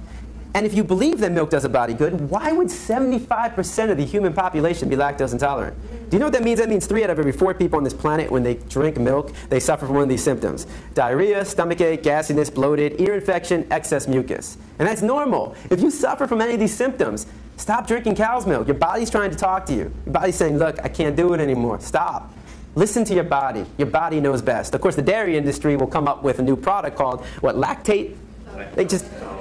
And if you believe that milk does a body good, why would 75% of the human population be lactose intolerant? Do you know what that means? That means 3 out of every 4 people on this planet, when they drink milk, they suffer from one of these symptoms. Diarrhea, stomachache, gassiness, bloated, ear infection, excess mucus. And that's normal. If you suffer from any of these symptoms, stop drinking cow's milk. Your body's trying to talk to you. Your body's saying, look, I can't do it anymore. Stop. Listen to your body. Your body knows best. Of course, the dairy industry will come up with a new product called, what, lactate?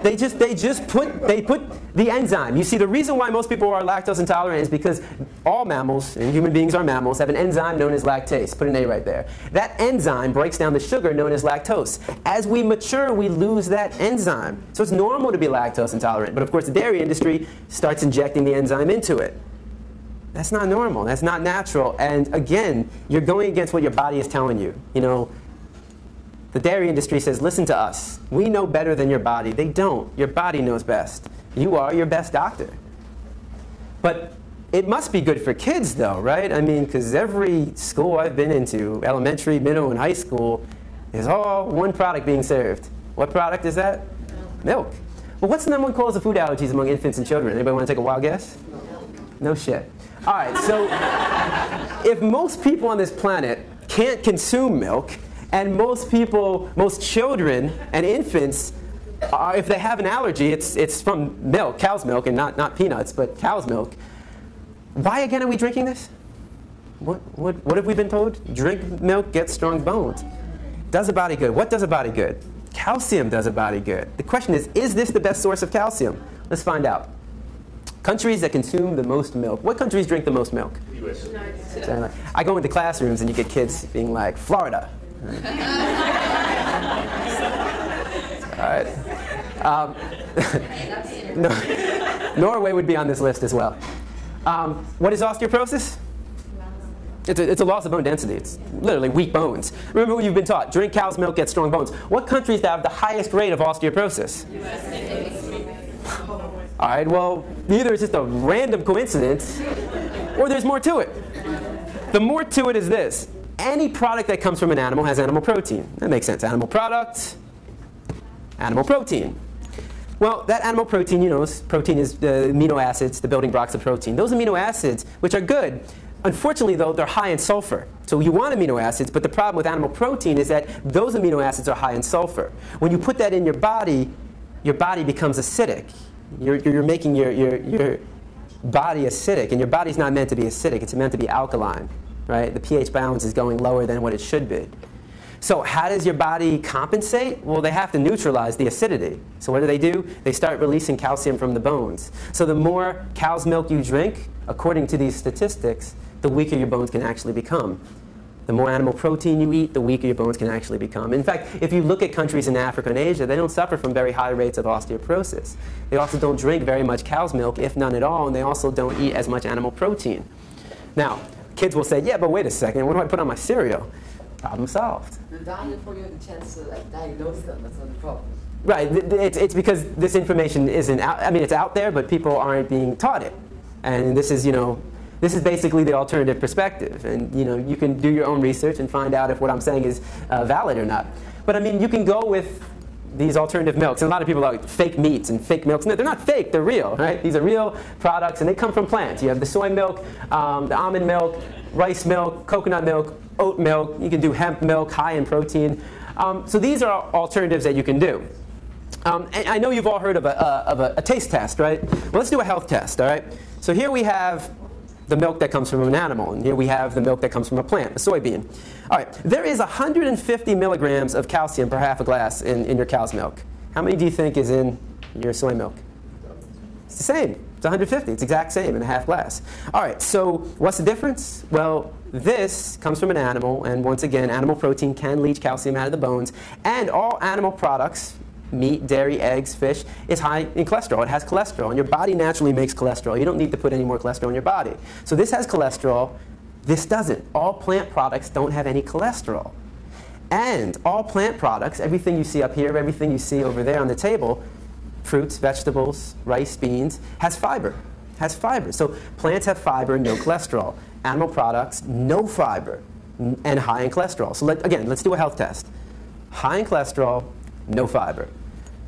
They put the enzyme. You see, the reason why most people are lactose intolerant is because all mammals, and human beings are mammals, have an enzyme known as lactase. Put an A right there. That enzyme breaks down the sugar known as lactose. As we mature, we lose that enzyme. So it's normal to be lactose intolerant. But of course, the dairy industry starts injecting the enzyme into it. That's not normal. That's not natural. And again, you're going against what your body is telling you. You know, the dairy industry says, listen to us. We know better than your body. They don't. Your body knows best. You are your best doctor. But it must be good for kids, though, right? I mean, because every school I've been into, elementary, middle, and high school, is all one product being served. What product is that? Milk. Well, what's the number one cause of food allergies among infants and children? Anybody want to take a wild guess? No shit. All right, so if most people on this planet can't consume milk, and most children and infants, if they have an allergy, it's from milk, cow's milk, and not peanuts, but cow's milk. Why again are we drinking this? What have we been told? Drink milk, get strong bones. Does a body good. What does a body good? Calcium does a body good. The question is this the best source of calcium? Let's find out. Countries that consume the most milk. What countries drink the most milk? US. I go into classrooms and you get kids being like, Florida. All right. Norway would be on this list as well. What is osteoporosis? It's a loss of bone density. It's literally weak bones. Remember what you've been taught. Drink cow's milk, get strong bones. What countries have the highest rate of osteoporosis? All right, well, either it's just a random coincidence or there's more to it. The more to it is this. Any product that comes from an animal has animal protein. That makes sense. Animal product, animal protein. Well, that animal protein, you know, protein is the amino acids, the building blocks of protein. Those amino acids, which are good, unfortunately, though, they're high in sulfur. So you want amino acids, but the problem with animal protein is that those amino acids are high in sulfur. When you put that in your body becomes acidic. You're making your body acidic, and your body's not meant to be acidic. It's meant to be alkaline. Right? The pH balance is going lower than what it should be. So how does your body compensate? Well, they have to neutralize the acidity. So what do? They start releasing calcium from the bones. So the more cow's milk you drink, according to these statistics, the weaker your bones can actually become. The more animal protein you eat, the weaker your bones can actually become. In fact, if you look at countries in Africa and Asia, they don't suffer from very high rates of osteoporosis. They also don't drink very much cow's milk, if none at all, and they also don't eat as much animal protein. Now, kids will say, yeah, but wait a second, what do I put on my cereal? Problem solved. You're dying before you have the chance to diagnose them. That's not the problem. Right. It's because this information isn't out. I mean, it's out there, but people aren't being taught it. And this is, this is basically the alternative perspective. And, you can do your own research and find out if what I'm saying is valid or not. But, I mean, you can go with these alternative milks. And a lot of people are like fake meats and fake milks. No, they're not fake. They're real, right? These are real products, and they come from plants. You have the soy milk, the almond milk, rice milk, coconut milk, oat milk. You can do hemp milk, high in protein. So these are alternatives that you can do. And I know you've all heard of a taste test, right? Well, let's do a health test, all right? So here we have the milk that comes from an animal, and here we have the milk that comes from a plant, a soybean. All right, there is 150 milligrams of calcium per half a glass in your cow's milk. How many do you think is in your soy milk? It's the same. It's 150. It's the exact same in a half glass. All right, so what's the difference? Well, this comes from an animal, and once again, animal protein can leach calcium out of the bones, and all animal products, meat, dairy, eggs, fish, is high in cholesterol. It has cholesterol, and your body naturally makes cholesterol. You don't need to put any more cholesterol in your body. So this has cholesterol. This doesn't. All plant products don't have any cholesterol. And all plant products, everything you see up here, everything you see over there on the table, fruits, vegetables, rice, beans, has fiber. Has fiber. So plants have fiber, no cholesterol. Animal products, no fiber, and high in cholesterol. So again, let's do a health test. High in cholesterol, no fiber.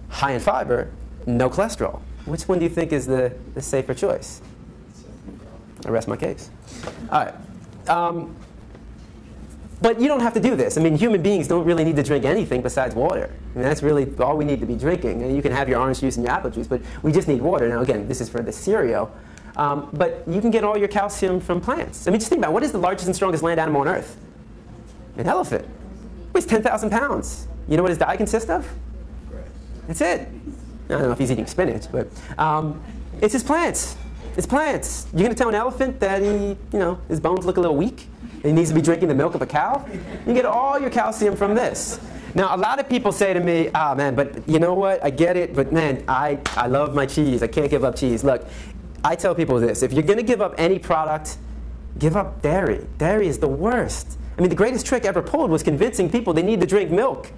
High in fiber, no cholesterol. Which one do you think is the safer choice? I rest my case. All right. But you don't have to do this. I mean, human beings don't really need to drink anything besides water. I mean, that's really all we need to be drinking. And you can have your orange juice and your apple juice, but we just need water. Now, again, this is for the cereal. But you can get all your calcium from plants. I mean, just think about it. What is the largest and strongest land animal on Earth? An elephant. It weighs 10,000 pounds. You know what his diet consists of? That's it. I don't know if he's eating spinach, but it's his plants. It's plants. You're going to tell an elephant that his bones look a little weak? And he needs to be drinking the milk of a cow? You get all your calcium from this. Now, a lot of people say to me, man, but you know what? I get it, but man, I love my cheese. I can't give up cheese. Look, I tell people this. If you're going to give up any product, give up dairy. Dairy is the worst. I mean, the greatest trick ever pulled was convincing people they need to drink milk.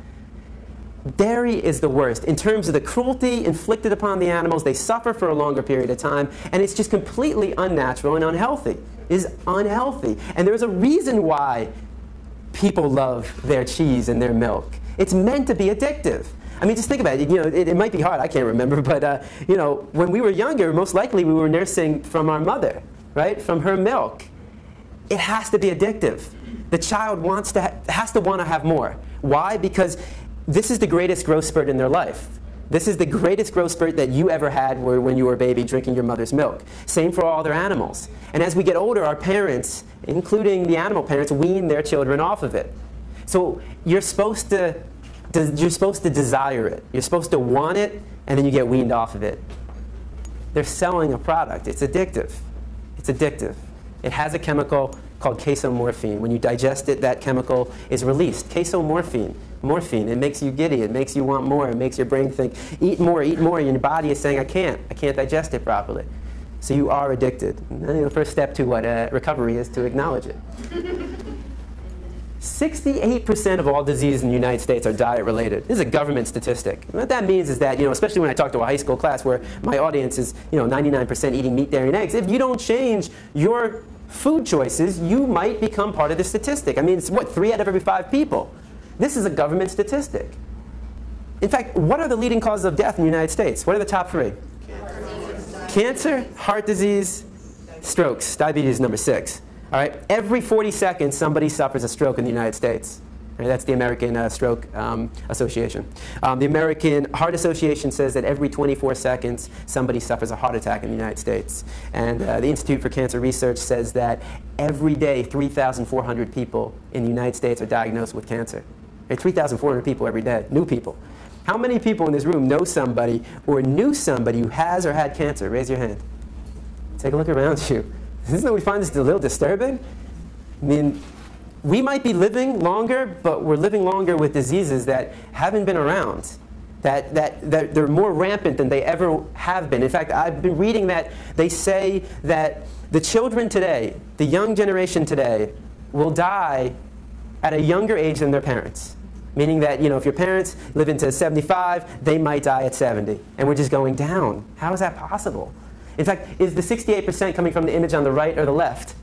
Dairy is the worst. In terms of the cruelty inflicted upon the animals, they suffer for a longer period of time, and it's just completely unnatural and unhealthy. It is unhealthy. And there's a reason why people love their cheese and their milk. It's meant to be addictive. I mean, just think about it. It might be hard. I can't remember, but when we were younger, most likely we were nursing from our mother, right? From her milk. It has to be addictive. The child has to want to have more. Why? Because this is the greatest growth spurt in their life. This is the greatest growth spurt that you ever had when you were a baby drinking your mother's milk. Same for all their animals. And as we get older, our parents, including the animal parents, wean their children off of it. So you're supposed to desire it. You're supposed to want it, and then you get weaned off of it. They're selling a product. It's addictive. It's addictive. It has a chemical called casomorphine. When you digest it, that chemical is released. Casomorphine. Morphine. It makes you giddy. It makes you want more. It makes your brain think, eat more, eat more. And your body is saying, I can't digest it properly. So you are addicted. And the first step to what recovery is to acknowledge it. 68% of all diseases in the United States are diet-related. This is a government statistic. And what that means is that, especially when I talk to a high school class where my audience is, 99% eating meat, dairy, and eggs, if you don't change your food choices, you might become part of the statistic. I mean, it's 3 out of every 5 people. This is a government statistic. In fact, what are the leading causes of death in the United States? What are the top 3? Cancer, heart disease, strokes. Diabetes is number 6. All right. Every 40 seconds, somebody suffers a stroke in the United States. Right? That's the American Stroke Association. The American Heart Association says that every 24 seconds, somebody suffers a heart attack in the United States. And the Institute for Cancer Research says that every day, 3,400 people in the United States are diagnosed with cancer. 3,400 people every day, new people. How many people in this room know somebody or knew somebody who has or had cancer? Raise your hand. Take a look around you. Isn't we find this a little disturbing? I mean, we might be living longer, but we're living longer with diseases that haven't been around, that they're more rampant than they ever have been. In fact, I've been reading that they say that the children today, the young generation today, will die at a younger age than their parents. Meaning that, if your parents live into 75, they might die at 70. And we're just going down. How is that possible? In fact, is the 68% coming from the image on the right or the left?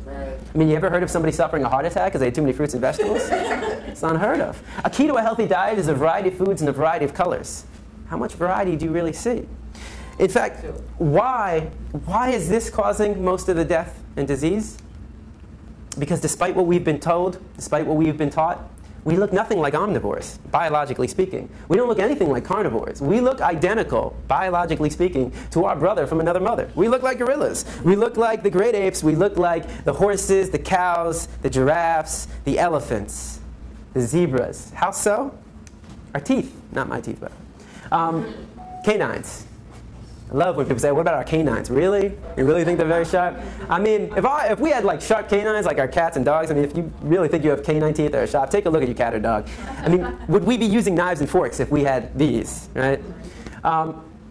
Right. I mean, you ever heard of somebody suffering a heart attack because they ate too many fruits and vegetables? It's unheard of. A key to a healthy diet is a variety of foods and a variety of colors. How much variety do you really see? In fact, why is this causing most of the death and disease? Because despite what we've been told, despite what we've been taught, we look nothing like omnivores, biologically speaking. We don't look anything like carnivores. We look identical, biologically speaking, to our brother from another mother. We look like gorillas. We look like the great apes. We look like the horses, the cows, the giraffes, the elephants, the zebras. How so? Our teeth. Not my teeth, but canines. I love when people say, what about our canines? Really? You really think they're very sharp? I mean, if we had like sharp canines like our cats and dogs, I mean, if you really think you have canine teeth that are sharp, take a look at your cat or dog. I mean, would we be using knives and forks if we had these, right?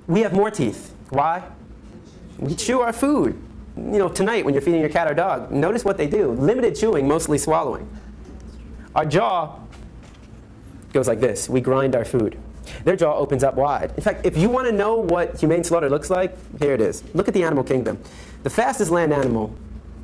We have more teeth. Why? We chew our food. Tonight when you're feeding your cat or dog, notice what they do. Limited chewing, mostly swallowing. Our jaw goes like this. We grind our food. Their jaw opens up wide. In fact, if you want to know what humane slaughter looks like, here it is. Look at the animal kingdom. The fastest land animal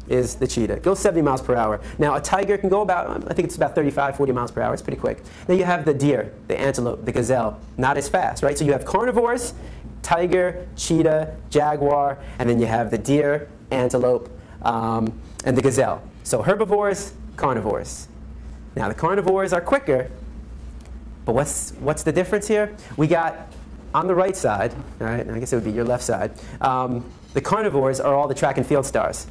is the cheetah. It goes 70 miles per hour. Now, a tiger can go about, I think it's about 35, 40 miles per hour. It's pretty quick. Then you have the deer, the antelope, the gazelle. Not as fast, right? So you have carnivores, tiger, cheetah, jaguar, and then you have the deer, antelope, and the gazelle. So herbivores, carnivores. Now, the carnivores are quicker. But what's the difference here? We got, on the right side, all right, I guess it would be your left side, the carnivores are all the track and field stars.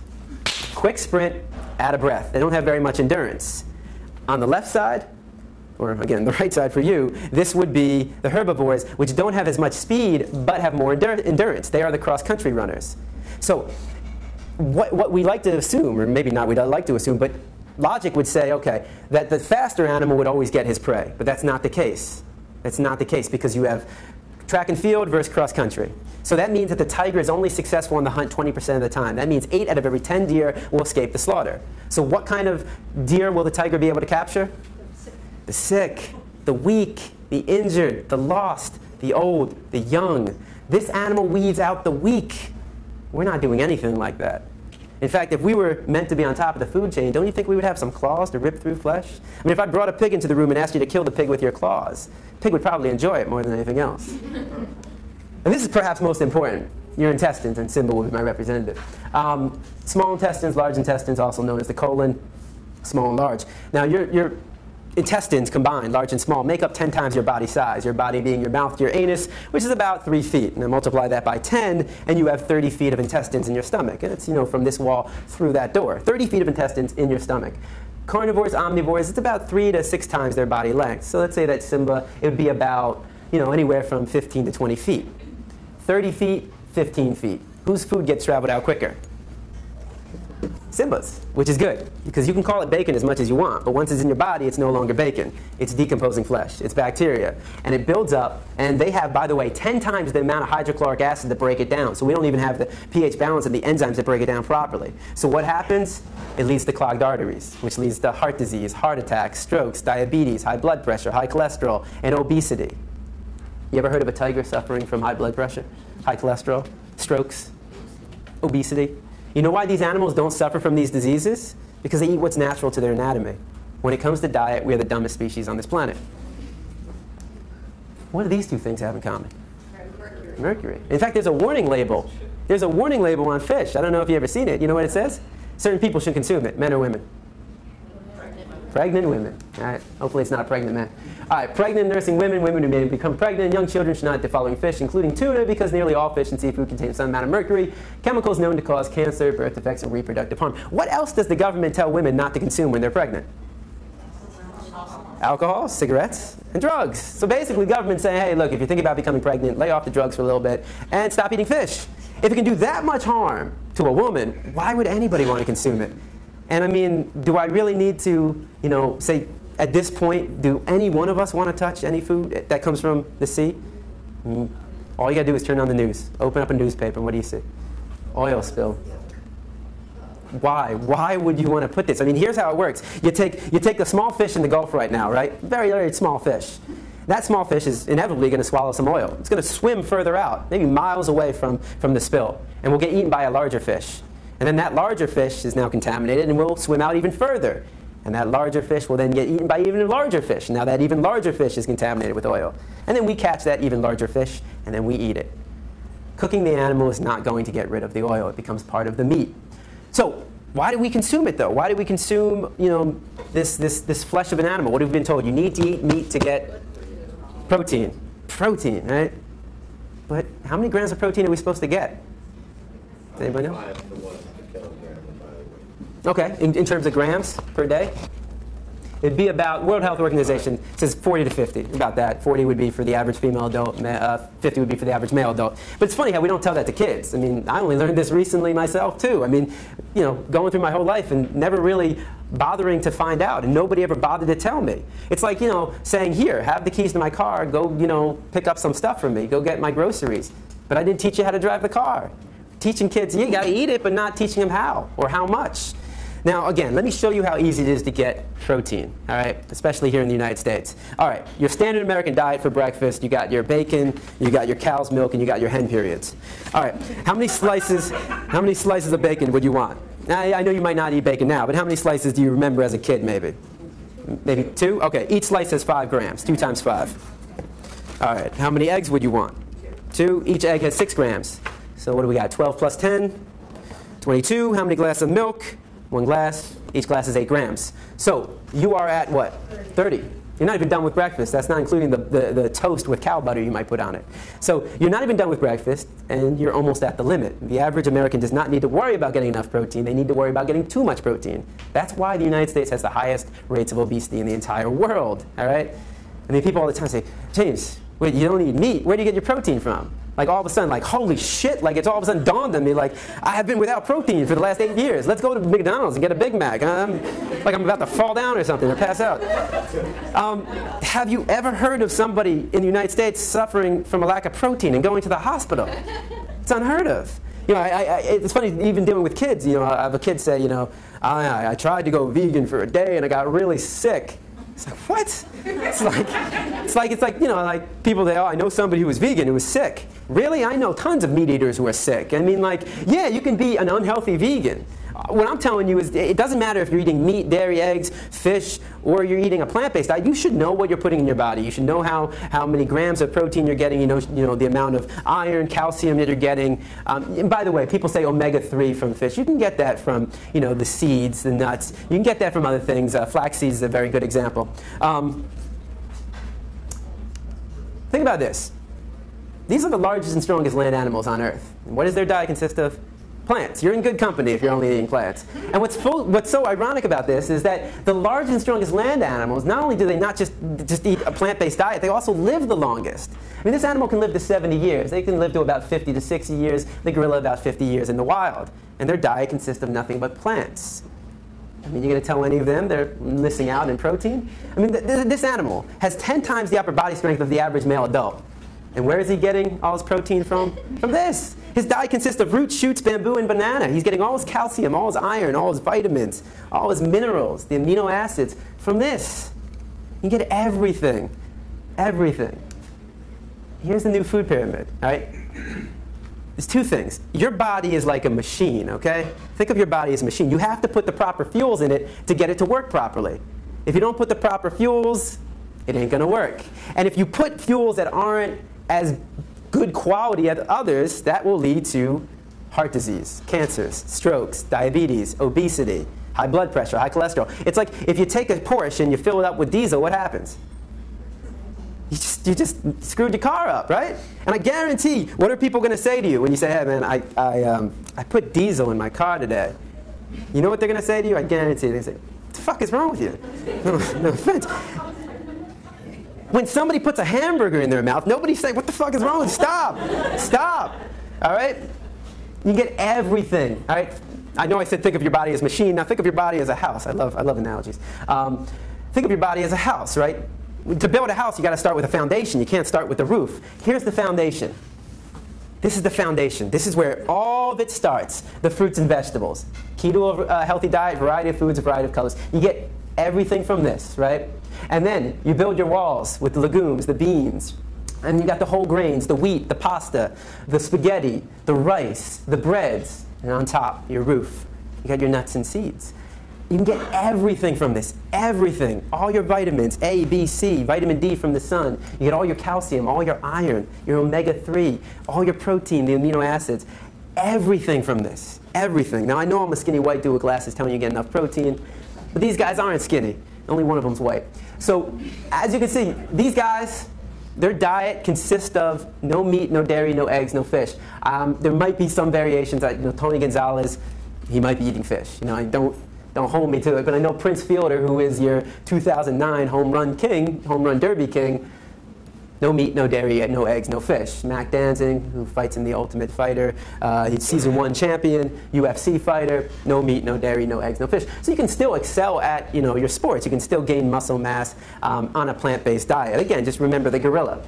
Quick sprint, out of breath. They don't have very much endurance. On the left side, or again, the right side for you, this would be the herbivores, which don't have as much speed, but have more endurance. They are the cross-country runners. So what we like to assume, or maybe not we don't like to assume, but logic would say, okay, that the faster animal would always get his prey. But that's not the case. That's not the case, because you have track and field versus cross-country. So that means that the tiger is only successful on the hunt 20% of the time. That means 8 out of every 10 deer will escape the slaughter. So what kind of deer will the tiger be able to capture? The sick, the weak, the injured, the lost, the old, the young. This animal weeds out the weak. We're not doing anything like that. In fact, if we were meant to be on top of the food chain, don't you think we would have some claws to rip through flesh? I mean, if I brought a pig into the room and asked you to kill the pig with your claws, the pig would probably enjoy it more than anything else. And this is perhaps most important. Your intestines, and Simba will be my representative. Small intestines, large intestines, also known as the colon, small and large. Now, your intestines combined, large and small, make up 10 times your body size, your body being your mouth to your anus, which is about 3 feet. And then multiply that by 10, and you have 30 feet of intestines in your stomach. And it's, from this wall through that door. 30 feet of intestines in your stomach. Carnivores, omnivores, it's about 3 to 6 times their body length. So let's say that Simba, it would be about, anywhere from 15 to 20 feet. 30 feet, 15 feet. Whose food gets traveled out quicker? Simba's, which is good, because you can call it bacon as much as you want, but once it's in your body, it's no longer bacon. It's decomposing flesh. It's bacteria. And it builds up, and they have, by the way, 10 times the amount of hydrochloric acid to break it down. So we don't even have the pH balance and the enzymes that break it down properly. So what happens? It leads to clogged arteries, which leads to heart disease, heart attacks, strokes, diabetes, high blood pressure, high cholesterol, and obesity. You ever heard of a tiger suffering from high blood pressure, high cholesterol, strokes, obesity? You know why these animals don't suffer from these diseases? Because they eat what's natural to their anatomy. When it comes to diet, we are the dumbest species on this planet. What do these two things have in common? Mercury. Mercury. In fact, there's a warning label. There's a warning label on fish. I don't know if you've ever seen it. You know what it says? Certain people should consume it, men or women. Pregnant women. All right. Hopefully it's not a pregnant man. All right. Pregnant nursing women, women who may become pregnant, young children should not eat the following fish, including tuna, because nearly all fish and seafood contain some amount of mercury, chemicals known to cause cancer, birth defects, and reproductive harm. What else does the government tell women not to consume when they're pregnant? Alcohol, cigarettes, and drugs. So basically, the government's saying, hey, look, if you're thinking about becoming pregnant, lay off the drugs for a little bit and stop eating fish. If it can do that much harm to a woman, why would anybody want to consume it? And I mean, do I really need to, say, at this point, do any one of us want to touch any food that comes from the sea? All you got to do is turn on the news. Open up a newspaper, and what do you see? Oil spill. Why? Why would you want to put this? I mean, here's how it works. You take a small fish in the Gulf right now, right? Very, very small fish. That small fish is inevitably going to swallow some oil. It's going to swim further out, maybe miles away from the spill, and will get eaten by a larger fish. And then that larger fish is now contaminated and will swim out even further. And that larger fish will then get eaten by even larger fish. Now that even larger fish is contaminated with oil. And then we catch that even larger fish, and then we eat it. Cooking the animal is not going to get rid of the oil. It becomes part of the meat. So why do we consume it, though? Why do we consume, this flesh of an animal? What have we been told? You need to eat meat to get protein. Protein, right? But how many grams of protein are we supposed to get? Does anybody know? 5 to 1 kilogram, by the way. Okay, in terms of grams per day? It'd be about, World Health Organization says 40 to 50, about that. 40 would be for the average female adult, 50 would be for the average male adult. But it's funny how we don't tell that to kids. I mean, I only learned this recently myself, too. I mean, going through my whole life and never really bothering to find out, and nobody ever bothered to tell me. It's like, saying, here, have the keys to my car, go, pick up some stuff from me, go get my groceries. But I didn't teach you how to drive the car. Teaching kids, you got to eat it, but not teaching them how or how much. Now, again, let me show you how easy it is to get protein, all right, especially here in the United States. All right, your standard American diet for breakfast, you got your bacon, you got your cow's milk, and you got your hen periods. All right, how many slices of bacon would you want? Now, I know you might not eat bacon now, but how many slices do you remember as a kid, maybe? Maybe 2? Okay, each slice has 5 grams, 2 times 5. All right, how many eggs would you want? 2. Each egg has 6 grams. So what do we got? 12 plus 10, 22. How many glasses of milk? 1 glass. Each glass is 8 grams. So you are at what? 30. You're not even done with breakfast. That's not including the toast with cow butter you might put on it. So you're not even done with breakfast, and you're almost at the limit. The average American does not need to worry about getting enough protein. They need to worry about getting too much protein. That's why the United States has the highest rates of obesity in the entire world. All right? I mean, people all the time say, James, wait, you don't eat meat. Where do you get your protein from? Like all of a sudden, like, holy shit, like it's all of a sudden dawned on me, like, I have been without protein for the last 8 years. Let's go to McDonald's and get a Big Mac. Like I'm about to fall down or something or pass out. Have you ever heard of somebody in the United States suffering from a lack of protein and going to the hospital? It's unheard of. You know, it's funny, even dealing with kids, you know, I have a kid say, you know, I tried to go vegan for a day and I got really sick. It's like, what? It's like, you know, like people say, oh, I know somebody who was vegan who was sick. Really? I know tons of meat eaters who are sick. I mean, like, yeah, you can be an unhealthy vegan. What I'm telling you is it doesn't matter if you're eating meat, dairy, eggs, fish, or you're eating a plant-based diet. You should know what you're putting in your body. You should know how many grams of protein you're getting. You know the amount of iron, calcium that you're getting. And by the way, people say omega-3 from fish. You can get that from the seeds, the nuts. You can get that from other things. Flax seeds is a very good example. Think about this. These are the largest and strongest land animals on Earth. And what does their diet consist of? Plants. You're in good company if you're only eating plants. And what's so ironic about this is that the largest and strongest land animals, not only do they not just eat a plant-based diet, they also live the longest. I mean, this animal can live to 70 years. They can live to about 50 to 60 years. The gorilla about 50 years in the wild. And their diet consists of nothing but plants. I mean, you're going to tell any of them they're missing out in protein? I mean, this animal has 10 times the upper body strength of the average male adult. And where is he getting all his protein from? From this. His diet consists of roots, shoots, bamboo, and banana. He's getting all his calcium, all his iron, all his vitamins, all his minerals, the amino acids from this. You get everything. Everything. Here's the new food pyramid, all right? There's two things. Your body is like a machine, okay? Think of your body as a machine. You have to put the proper fuels in it to get it to work properly. If you don't put the proper fuels, it ain't going to work. And if you put fuels that aren't as good quality as others, that will lead to heart disease, cancers, strokes, diabetes, obesity, high blood pressure, high cholesterol. It's like if you take a Porsche and you fill it up with diesel, what happens? You just screwed your car up, right? And I guarantee, what are people going to say to you when you say, hey man, I put diesel in my car today? You know what they're going to say to you? I guarantee they say, what the fuck is wrong with you? No offense. When somebody puts a hamburger in their mouth, nobody's saying, what the fuck is wrong with you? Stop. Stop. All right? You get everything. All right? I know I said think of your body as a machine. Now think of your body as a house. I love analogies. Think of your body as a house, right? To build a house, you got to start with a foundation. You can't start with the roof. Here's the foundation. This is the foundation. This is where all of it starts. The fruits and vegetables. Keto, healthy diet, variety of foods, a variety of colors. You get everything from this, right? And then you build your walls with the legumes, the beans, and you got the whole grains, the wheat, the pasta, the spaghetti, the rice, the breads, and on top, your roof. You got your nuts and seeds. You can get everything from this, everything. All your vitamins, A, B, C, vitamin D from the sun. You get all your calcium, all your iron, your omega-3, all your protein, the amino acids. Everything from this, everything. Now I know I'm a skinny white dude with glasses telling you to get enough protein, but these guys aren't skinny. Only one of them's white. So as you can see, these guys, their diet consists of no meat, no dairy, no eggs, no fish. There might be some variations. Tony Gonzalez, he might be eating fish. Don't hold me to it, but I know Prince Fielder, who is your 2009 home run derby king, no meat, no dairy, no eggs, no fish. Mac Danzig, who fights in The Ultimate Fighter, he's season 1 champion, UFC fighter, no meat, no dairy, no eggs, no fish. So you can still excel at your sports. You can still gain muscle mass on a plant-based diet. Again, just remember the gorilla.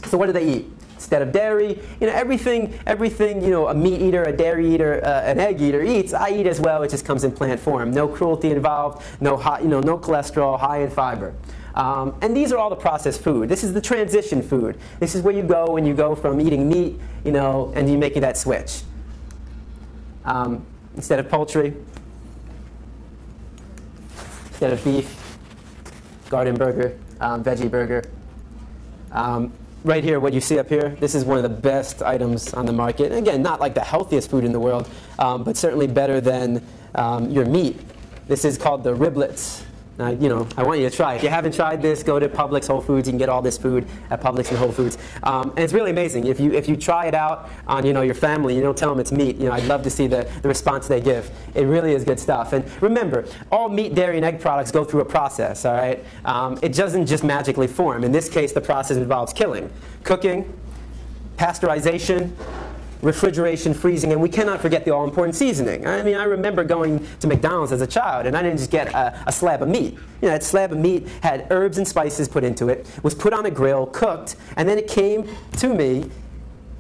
So what do they eat? Instead of dairy, everything a meat eater, a dairy eater, an egg eater eats, I eat as well. It just comes in plant form. No cruelty involved, no cholesterol, high in fiber. And these are all the processed food. This is the transition food. This is where you go when you go from eating meat, and you're making that switch. Instead of poultry, instead of beef, garden burger, veggie burger. Right here, what you see up here, this is one of the best items on the market. Again, not like the healthiest food in the world, but certainly better than your meat. This is called the riblets. You know, I want you to try it. If you haven't tried this, go to Publix, Whole Foods. You can get all this food at Publix and Whole Foods. And it's really amazing. If you try it out on, you know, your family, you don't tell them it's meat. You know, I'd love to see the response they give. It really is good stuff. And remember, all meat, dairy, and egg products go through a process, all right? It doesn't just magically form. In this case, the process involves killing, cooking, pasteurization, refrigeration, freezing, and we cannot forget the all-important seasoning. I mean, I remember going to McDonald's as a child, and I didn't just get a slab of meat. You know, that slab of meat had herbs and spices put into it, was put on a grill, cooked, and then it came to me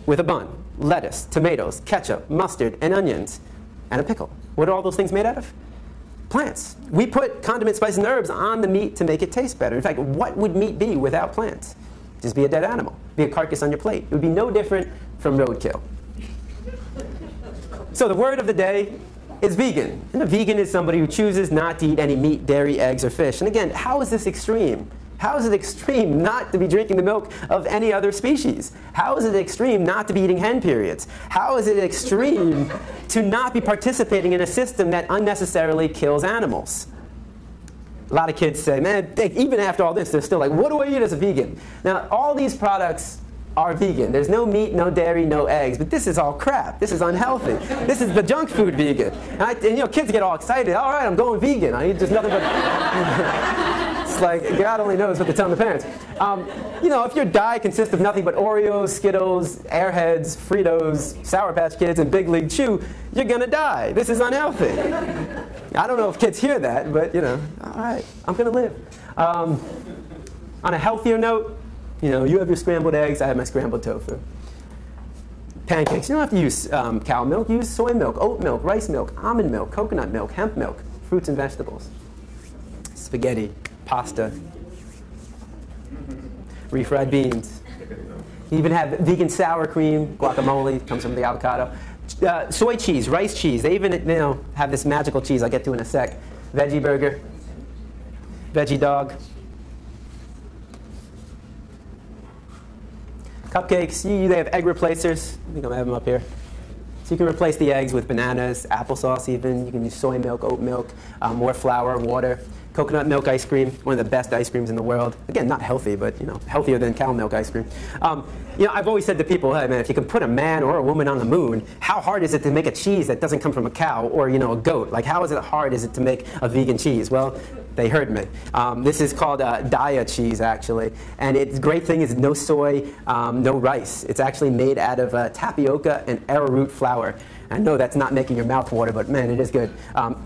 with a bun, lettuce, tomatoes, ketchup, mustard, and onions, and a pickle. What are all those things made out of? Plants. We put condiments, spices, and herbs on the meat to make it taste better. In fact, what would meat be without plants? Just be a dead animal, be a carcass on your plate. It would be no different from roadkill. So the word of the day is vegan. And a vegan is somebody who chooses not to eat any meat, dairy, eggs, or fish. And again, how is this extreme? How is it extreme not to be drinking the milk of any other species? How is it extreme not to be eating hen periods? How is it extreme to not be participating in a system that unnecessarily kills animals? A lot of kids say, man, even after all this, they're still like, what do I eat as a vegan? Now, all these products are vegan. There's no meat, no dairy, no eggs, but this is all crap. This is unhealthy. This is the junk food vegan. And you know, kids get all excited. All right, I'm going vegan. I eat just nothing but... It's like, God only knows what to tell the parents. You know, if your diet consists of nothing but Oreos, Skittles, Airheads, Fritos, Sour Patch Kids, and Big League Chew, you're going to die. This is unhealthy. I don't know if kids hear that, but, you know, all right, I'm going to live. On a healthier note, you know, you have your scrambled eggs, I have my scrambled tofu. Pancakes, you don't have to use cow milk. Use soy milk, oat milk, rice milk, almond milk, coconut milk, hemp milk, fruits and vegetables. Spaghetti, pasta, refried beans. You even have vegan sour cream, guacamole, comes from the avocado. Soy cheese, rice cheese. They even, you know, have this magical cheese I'll get to in a sec. Veggie burger, veggie dog. Cupcakes, they have egg replacers. I think I'm going to have them up here. So you can replace the eggs with bananas, applesauce even. You can use soy milk, oat milk, more flour, water. Coconut milk ice cream, one of the best ice creams in the world. Again, not healthy, but you know, healthier than cow milk ice cream. You know, I've always said to people, hey man, if you can put a man or a woman on the moon, how hard is it to make a cheese that doesn't come from a cow or, you know, a goat? Like, how hard is it to make a vegan cheese? Well, they heard me. This is called Dia cheese, actually. And its great thing is no soy, no rice. It's actually made out of tapioca and arrowroot flour. I know that's not making your mouth water, but man, it is good.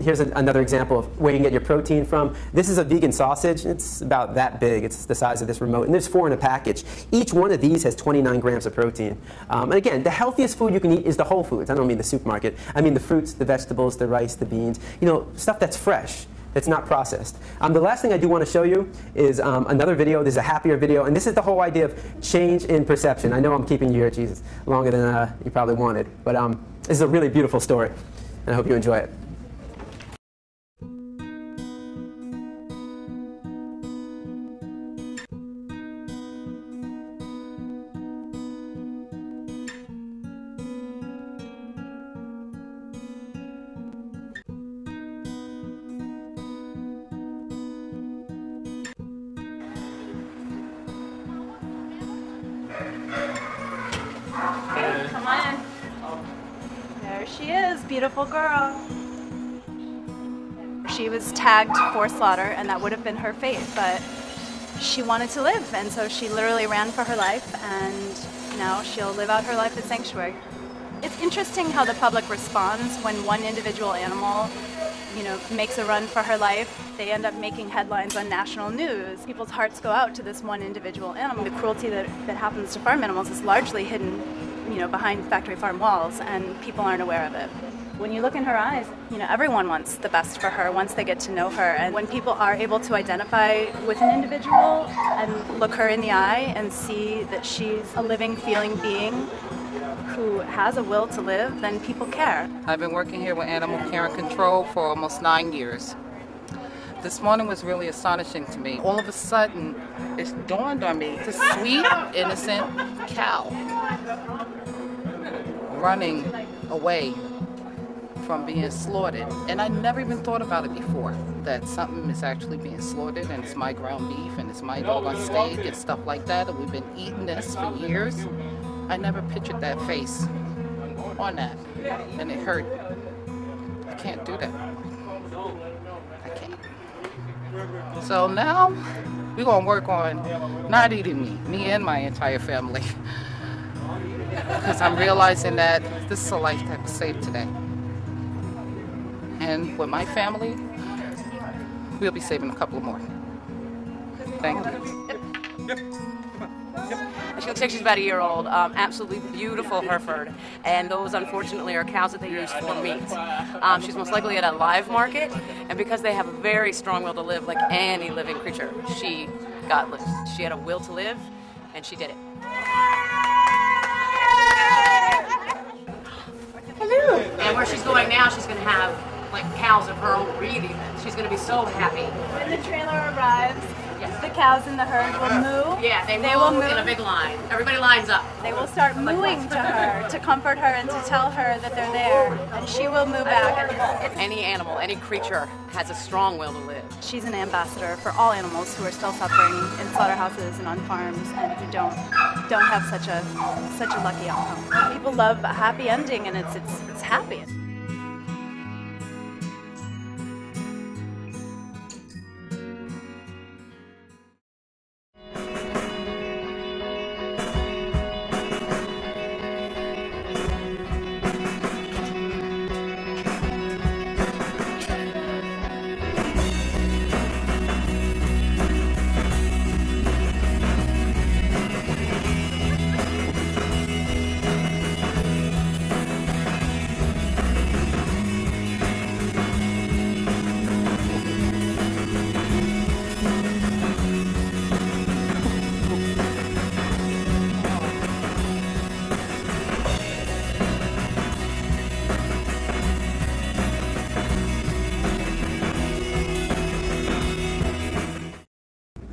Here's another example of where you can get your protein from. This is a vegan sausage. It's about that big. It's the size of this remote. And there's 4 in a package. Each one of these has 29 grams of protein. And again, the healthiest food you can eat is the whole foods. I don't mean the supermarket. I mean the fruits, the vegetables, the rice, the beans. You know, stuff that's fresh. That's not processed. The last thing I do want to show you is another video. This is a happier video, and this is the whole idea of change in perception. I know I'm keeping you here, Jesus, longer than you probably wanted, but this is a really beautiful story, and I hope you enjoy it. Come on. There she is, beautiful girl. She was tagged for slaughter, and that would have been her fate, but she wanted to live, and so she literally ran for her life, and now she'll live out her life at sanctuary. It's interesting how the public responds when one individual animal, you know, makes a run for her life. They end up making headlines on national news. People's hearts go out to this one individual animal. The cruelty that happens to farm animals is largely hidden, you know, behind factory farm walls, and people aren't aware of it. When you look in her eyes, you know, everyone wants the best for her once they get to know her. And when people are able to identify with an individual and look her in the eye and see that she's a living, feeling being who has a will to live, then people care. I've been working here with animal care and control for almost 9 years. This morning was really astonishing to me. All of a sudden, it dawned on me, this sweet, innocent cow running away from being slaughtered. And I never even thought about it before, that something is actually being slaughtered and it's my ground beef and it's my dog on steak and stuff like that, and we've been eating this for years. I never pictured that face on that, and it hurt. I can't do that. I can't. So now we're gonna work on not eating me and my entire family. Because I'm realizing that this is a life that was saved today. And with my family, we'll be saving a couple more. Thank you. She looks like she's about a year old. Absolutely beautiful Hereford. And those, unfortunately, are cows that they use for meat. She's most likely at a live market. And because they have a very strong will to live, like any living creature, she got loose. She had a will to live, and she did it. Hello. And where she's going now, she's going to have like cows of her own breed even. She's going to be so happy. When the trailer arrives, the cows in the herd will moo. Yeah, they will move in a big line. Everybody lines up. They will start mooing to her to comfort her and to tell her that they're there, and she will moo back. Any animal, any creature has a strong will to live. She's an ambassador for all animals who are still suffering in slaughterhouses and on farms and who don't have such a lucky outcome. People love a happy ending, and it's happy.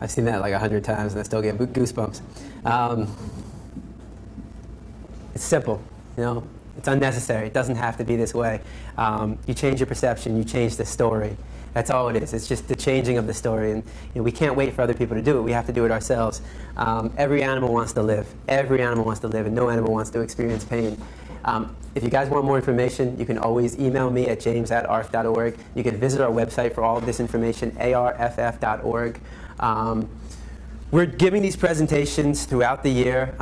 I've seen that like 100 times and I still get goosebumps. It's simple, you know. It's unnecessary. It doesn't have to be this way. You change your perception. You change the story. That's all it is. It's just the changing of the story. And you know, we can't wait for other people to do it. We have to do it ourselves. Every animal wants to live. Every animal wants to live, and no animal wants to experience pain. If you guys want more information, you can always email me at james@arff.org. You can visit our website for all of this information, arff.org. We're giving these presentations throughout the year.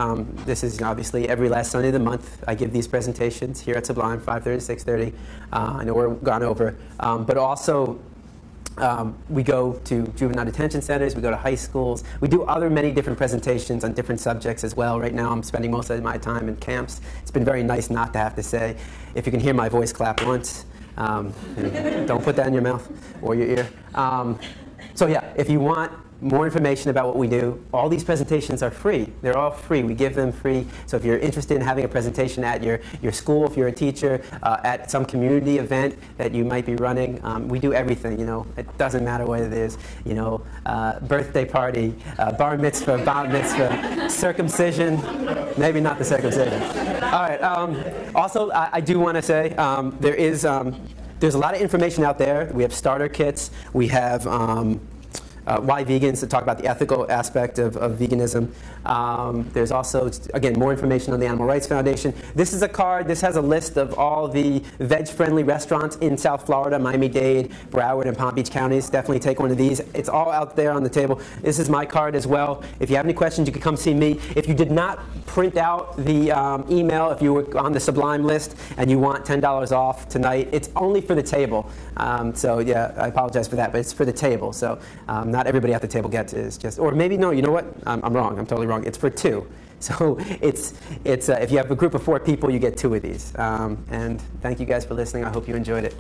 This is obviously every last Sunday of the month. I give these presentations here at Sublime, 5:30 to 6:30. I know we're gone over. But also, we go to juvenile detention centers. We go to high schools. We do many different presentations on different subjects as well. Right now, I'm spending most of my time in camps. It's been very nice not to have to say, if you can hear my voice, clap once. Don't put that in your mouth or your ear. So yeah, if you want more information about what we do, all these presentations are free. They're all free. We give them free. So if you're interested in having a presentation at your school, if you're a teacher, at some community event that you might be running, we do everything. You know, it doesn't matter what it is. You know, birthday party, bar mitzvah, bat mitzvah, circumcision. Maybe not the circumcision. All right. Also, I do want to say there's a lot of information out there. We have starter kits. We have Why Vegans, to talk about the ethical aspect of veganism. There's also, again, more information on the Animal Rights Foundation. This is a card. This has a list of all the veg-friendly restaurants in South Florida, Miami-Dade, Broward, and Palm Beach counties. Definitely take one of these. It's all out there on the table. This is my card as well. If you have any questions, you can come see me. If you did not print out the email, if you were on the Sublime list and you want $10 off tonight, it's only for the table. So yeah, I apologize for that, but it's for the table. So not everybody at the table gets it. It's just, or maybe no, you know what? I'm wrong. I'm totally wrong. It's for two. So it's if you have a group of 4 people, you get 2 of these. And thank you guys for listening. I hope you enjoyed it.